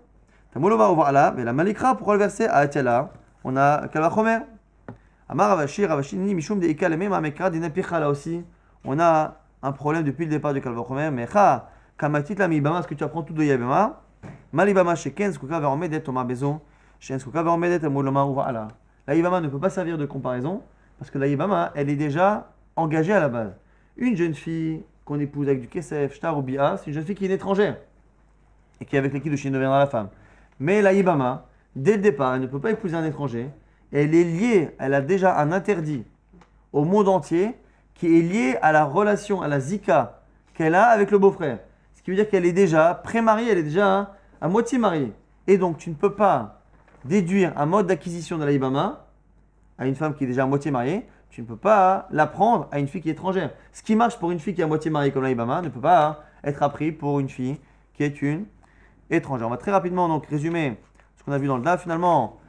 Tamolova ouvra mais la malikra, pourquoi le verset à Atiala, on a kalmachomer. Amar Ravashi, Ravashini, Mishum de Ikaleme, Mamekra, Dinapicha, là aussi, on a un problème depuis le départ du kalmachomer, mais Kamatit la mibama, est-ce que tu apprends tout de Yabama? Malibama sheken skuka veromedet Thomas Bezo, shen skuka veromedet amoloma ou ala. La ibama ne peut pas servir de comparaison parce que la ibama, elle est déjà engagée à la base. Une jeune fille qu'on épouse avec du kesef, shtar ou bia, c'est une jeune fille qui est une étrangère et qui avec les kiddushin deviendra la femme. Mais la ibama, dès le départ, elle ne peut pas épouser un étranger. Elle est liée, elle a déjà un interdit au monde entier qui est lié à la relation, à la zika qu'elle a avec le beau-frère. Ce qui veut dire qu'elle est déjà pré-mariée, elle est déjà à moitié mariée. Et donc, tu ne peux pas déduire un mode d'acquisition de la ibama à une femme qui est déjà à moitié mariée. Tu ne peux pas l'apprendre à une fille qui est étrangère. Ce qui marche pour une fille qui est à moitié mariée comme la ibama ne peut pas être appris pour une fille qui est une étrangère. On va très rapidement donc résumer ce qu'on a vu dans le DAF. Finalement,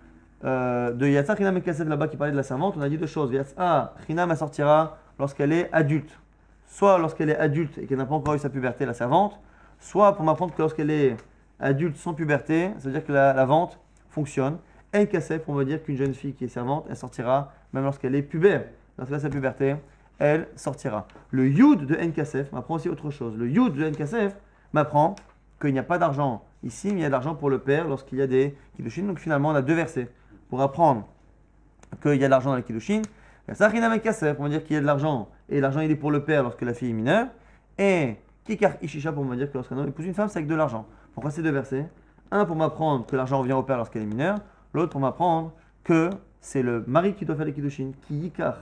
de Yatsa Chinam et Kasset là-bas qui parlait de la servante, on a dit 2 choses. Yatsa Chinam, elle sortira lorsqu'elle est adulte. Soit lorsqu'elle est adulte et qu'elle n'a pas encore eu sa puberté, la servante, soit pour m'apprendre que lorsqu'elle est adulte sans puberté, ça veut dire que la vente fonctionne. En kasef, on veut dire qu'une jeune fille qui est servante, elle sortira même lorsqu'elle est pubère. Lorsqu'elle a sa puberté, elle sortira. Le yud de en kasef m'apprend aussi autre chose. Le yud de en kasef m'apprend qu'il n'y a pas d'argent ici, mais il y a de l'argent pour le père lorsqu'il y a des kiddushin. Donc finalement, on a deux versets pour apprendre qu'il y a de l'argent dans les kiddushin. Sachin avec Kasser pour me dire qu'il y a de l'argent, et l'argent il est pour le père lorsque la fille est mineure. Et Kikar Ishisha pour me dire que lorsqu'un homme épouse une femme, c'est avec de l'argent. Pourquoi ces deux versets? Un pour m'apprendre que l'argent revient au père lorsqu'elle est mineure, l'autre pour m'apprendre que c'est le mari qui doit faire les kiddushin, qui yikar,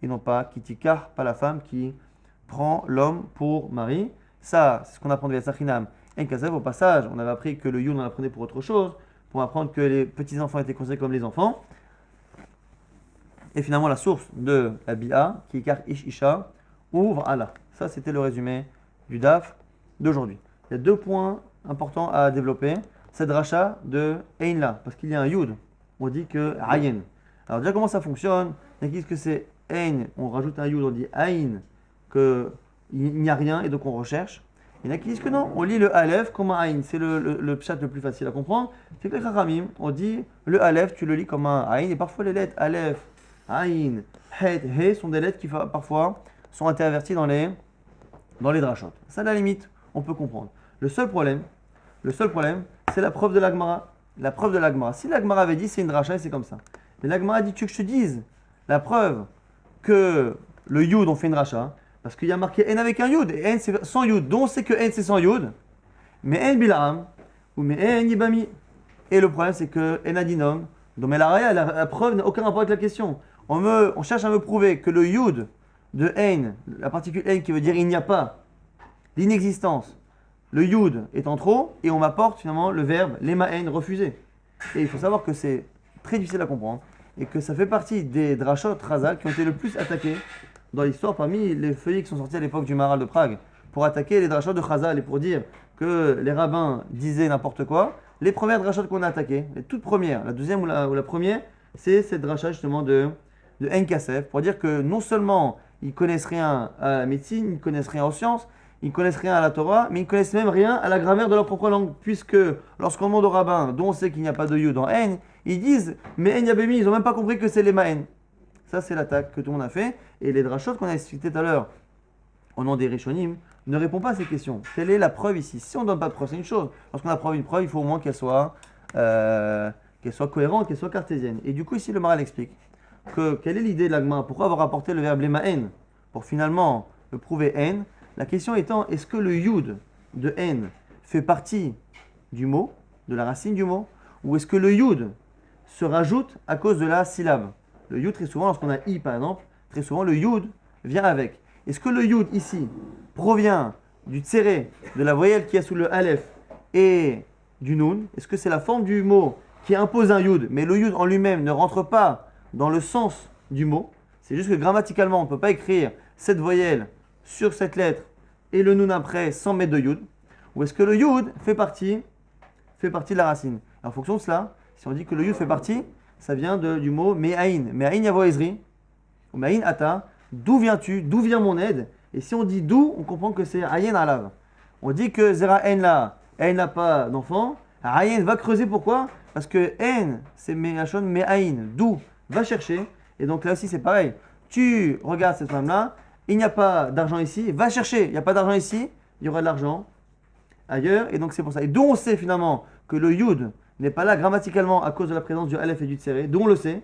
et non pas qui tikar, pas la femme qui prend l'homme pour mari. Ça, c'est ce qu'on apprend de Yatsachinam. Et Kasev, au passage, on avait appris que le Yun, on apprenait pour autre chose, pour apprendre que les petits-enfants étaient considérés comme les enfants. Et finalement, la source de la Bia, qui est Ish Isha, ouvre Allah. Ça, c'était le résumé du DAF d'aujourd'hui. Il y a deux points importants à développer. Cette dracha de Ein là, parce qu'il y a un Yud, on dit que Ayen. Alors, déjà, comment ça fonctionne? Il y a qui disent que c'est Ein, on rajoute un Yud, on dit Ain, qu'il n'y a rien et donc on recherche. Il y en a qui disent que non, on lit le Aleph comme un Aïn, c'est le pshat le plus facile à comprendre. C'est que les Chachamim, on dit le Aleph, tu le lis comme un Aïn, et parfois les lettres Aleph, Aïn, Het, He sont des lettres qui parfois sont interverties dans les drachot. Ça, à la limite, on peut comprendre. Le seul problème, c'est la preuve de l'Agmara. La preuve de l'Agmara. Si l'Agmara avait dit c'est une dracha et c'est comme ça. Mais l'Agmara dit tu veux que je te dise la preuve que le Yud, on fait une dracha. Parce qu'il y a marqué N avec un Yud, et N c'est sans Yud. Donc on sait que N c'est sans Yud, mais N Bilam, ou mais N Yibami. Et le problème c'est que N Adinom, donc la preuve n'a aucun rapport avec la question. On cherche à me prouver que le Yud de N, la particule N qui veut dire il n'y a pas, l'inexistence, le Yud est en trop, et on m'apporte finalement le verbe Lema N, refuser. Et il faut savoir que c'est très difficile à comprendre, et que ça fait partie des drachot Razal qui ont été le plus attaqués dans l'histoire, parmi les feuillets qui sont sortis à l'époque du Maharal de Prague, pour attaquer les drachot de Chazal et pour dire que les rabbins disaient n'importe quoi, les premières drachot qu'on a attaquées, les toutes premières, la deuxième ou la première, c'est cette dracha justement de Nkasef, pour dire que non seulement ils connaissent rien à la médecine, ils connaissent rien aux sciences, ils connaissent rien à la Torah, mais ils connaissent même rien à la grammaire de leur propre langue, puisque lorsqu'on demande aux rabbins, dont on sait qu'il n'y a pas de Yud dans N, ils disent mais N Yabemi, ils n'ont même pas compris que c'est les Ma'en. Ça, c'est l'attaque que tout le monde a fait. Et les drachot qu'on a expliqué tout à l'heure, au nom des Rishonim, ne répondent pas à ces questions. Quelle est la preuve ici? Si on ne donne pas de preuve, c'est une chose. Lorsqu'on a une preuve, il faut au moins qu'elle soit cohérente, qu'elle soit cartésienne. Et du coup, ici, le Maharal explique que quelle est l'idée de l'Agma? Pourquoi avoir apporté le verbe lema-en pour finalement le prouver N? La question étant, est-ce que le Yud de N fait partie du mot, de la racine du mot, ou est-ce que le Yud se rajoute à cause de la syllabe? Le Yud, très souvent, lorsqu'on a I par exemple, très souvent le Yud vient avec. Est-ce que le Yud ici provient du tséré, de la voyelle qui est sous le Aleph et du Nun? Est-ce que c'est la forme du mot qui impose un Yud, mais le Yud en lui-même ne rentre pas dans le sens du mot? C'est juste que grammaticalement, on ne peut pas écrire cette voyelle sur cette lettre et le Nun après sans mettre de Yud. Ou est-ce que le Yud fait partie de la racine? En fonction de cela, si on dit que le Yud fait partie, ça vient du mot Me'aïn. Me'aïn yavo ezri, ou Me'aïn ata. D'où viens-tu? D'où vient mon aide? Et si on dit d'où, on comprend que c'est Ayen alav. On dit que Zera En là, elle n'a pas d'enfant. Ayen va creuser, pourquoi? Parce que En, c'est Me'achon Me'aïn. D'où? Va chercher. Et donc là aussi, c'est pareil. Tu regardes cette femme-là, il n'y a pas d'argent ici, va chercher. Il n'y a pas d'argent ici, il y aura de l'argent ailleurs. Et donc c'est pour ça. Et d'où on sait finalement que le Yud n'est pas là grammaticalement à cause de la présence du Aleph et du Tséré, d'où on le sait,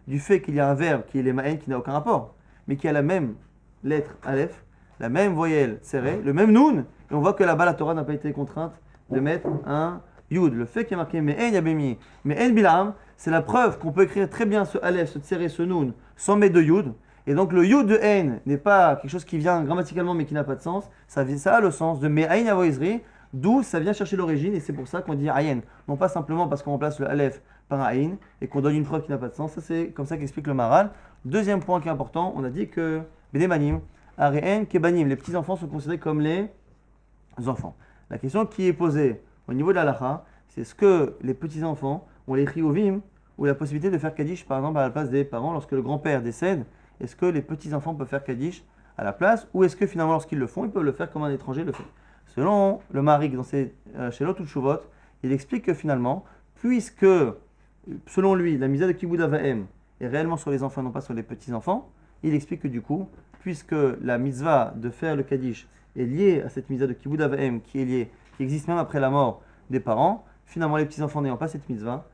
du fait qu'il y a un verbe qui est les Ma'en qui n'a aucun rapport, mais qui a la même lettre Aleph, la même voyelle Tséré, le même Nun, et on voit que là-bas la Torah n'a pas été contrainte de mettre un Yud. Le fait qu'il y a marqué Me'en Yabemi, Me'en Bilam, c'est la preuve qu'on peut écrire très bien ce Aleph, ce Tséré, ce Nun, sans mettre de Yud. Et donc le Yud de En n'est pas quelque chose qui vient grammaticalement mais qui n'a pas de sens, ça a le sens de Me'aïn Yavo Ezri, d'où ça vient chercher l'origine, et c'est pour ça qu'on dit Ayen. Non pas simplement parce qu'on remplace le Aleph par un Ayin et qu'on donne une preuve qui n'a pas de sens. Ça, c'est comme ça qu'explique le Maharal. Deuxième point qui est important, on a dit que Benemanim, Areen, Kebanim, les petits-enfants sont considérés comme les enfants. La question qui est posée au niveau de la halakha, c'est est-ce que les petits-enfants ont les Chiyuvim ou la possibilité de faire Kaddish par exemple à la place des parents lorsque le grand-père décède? Est-ce que les petits-enfants peuvent faire Kaddish à la place, ou est-ce que finalement lorsqu'ils le font, ils peuvent le faire comme un étranger le fait? Selon le Maharik, dans ses Shelot ou Tshuvot, il explique que finalement, puisque, selon lui, la misère de Kibud Avahem est réellement sur les enfants, non pas sur les petits-enfants, il explique que du coup, puisque la mitzvah de faire le Kaddish est liée à cette misère de Kibud Avahem qui est qui existe même après la mort des parents, finalement les petits-enfants n'ayant pas cette mitzvah,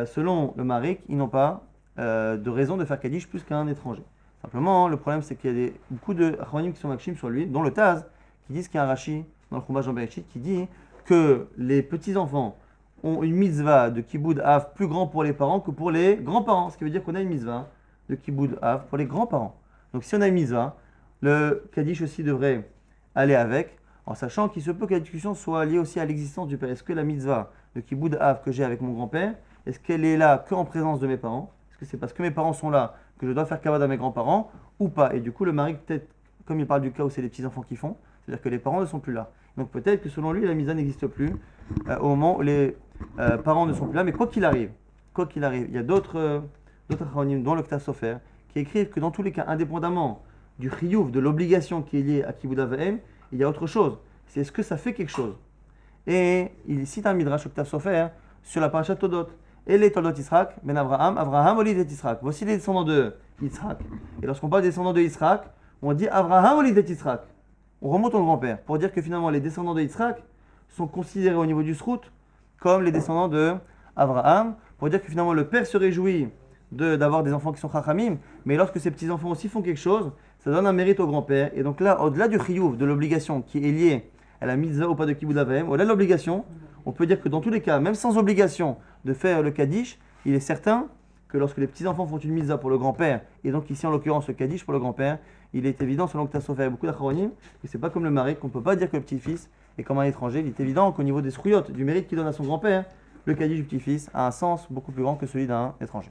selon le Marik, ils n'ont pas de raison de faire Kaddish plus qu'un étranger. Simplement, le problème c'est qu'il y a beaucoup de Achronim qui sont Makshim sur lui, dont le Taz, qui disent qu'il y a un Rashi dans le Chumash en Bereshit qui dit que les petits-enfants ont une mitzvah de Kiboud Av plus grand pour les parents que pour les grands-parents. Ce qui veut dire qu'on a une mitzvah de Kiboud Av pour les grands-parents. Donc si on a une mitzvah, le Kaddish aussi devrait aller avec, en sachant qu'il se peut que la discussion soit liée aussi à l'existence du père. Est-ce que la mitzvah de Kiboud Av que j'ai avec mon grand-père, est-ce qu'elle est là qu'en présence de mes parents? Est-ce que c'est parce que mes parents sont là que je dois faire kavod à mes grands-parents ou pas? Et du coup, le mari, peut-être, comme il parle du cas où c'est les petits-enfants qui font, c'est-à-dire que les parents ne sont plus là. Donc peut-être que selon lui, la mitzvah n'existe plus au moment où les parents ne sont plus là. Mais quoi qu'il arrive, il y a d'autres achronim, dont le Ktav Sofer, qui écrivent que dans tous les cas, indépendamment du chiyuv, de l'obligation qui est liée à Kibud Av V'Em, il y a autre chose. C'est est-ce que ça fait quelque chose? Et il cite un midrash, le Ktav Sofer, sur la parashat Todot. Et les Todot Yitzhak, ben Avraham olid et Yitzhak. Voici les descendants de Yitzhak. Et lorsqu'on parle des descendants de Yitzhak, on dit Avraham olid et Yitzhak. On remonte au grand-père pour dire que finalement les descendants de Yitzhak sont considérés au niveau du Srout comme les descendants de Avraham, pour dire que finalement le père se réjouit d'avoir des enfants qui sont chachamim, mais lorsque ces petits-enfants aussi font quelque chose, ça donne un mérite au grand-père. Et donc là, au-delà du chiyuv, de l'obligation qui est liée à la mitzvah ou pas de Kibud Av V'Em, au-delà de l'obligation, on peut dire que dans tous les cas, même sans obligation de faire le Kaddish, il est certain que lorsque les petits-enfants font une mitzvah pour le grand-père, et donc ici en l'occurrence le Kaddish pour le grand-père, il est évident, selon que tu as sauvé beaucoup d'achronim, que c'est pas comme le mari, qu'on ne peut pas dire que le petit-fils est comme un étranger. Il est évident qu'au niveau des srouillottes, du mérite qu'il donne à son grand-père, le Kaddish du petit-fils a un sens beaucoup plus grand que celui d'un étranger.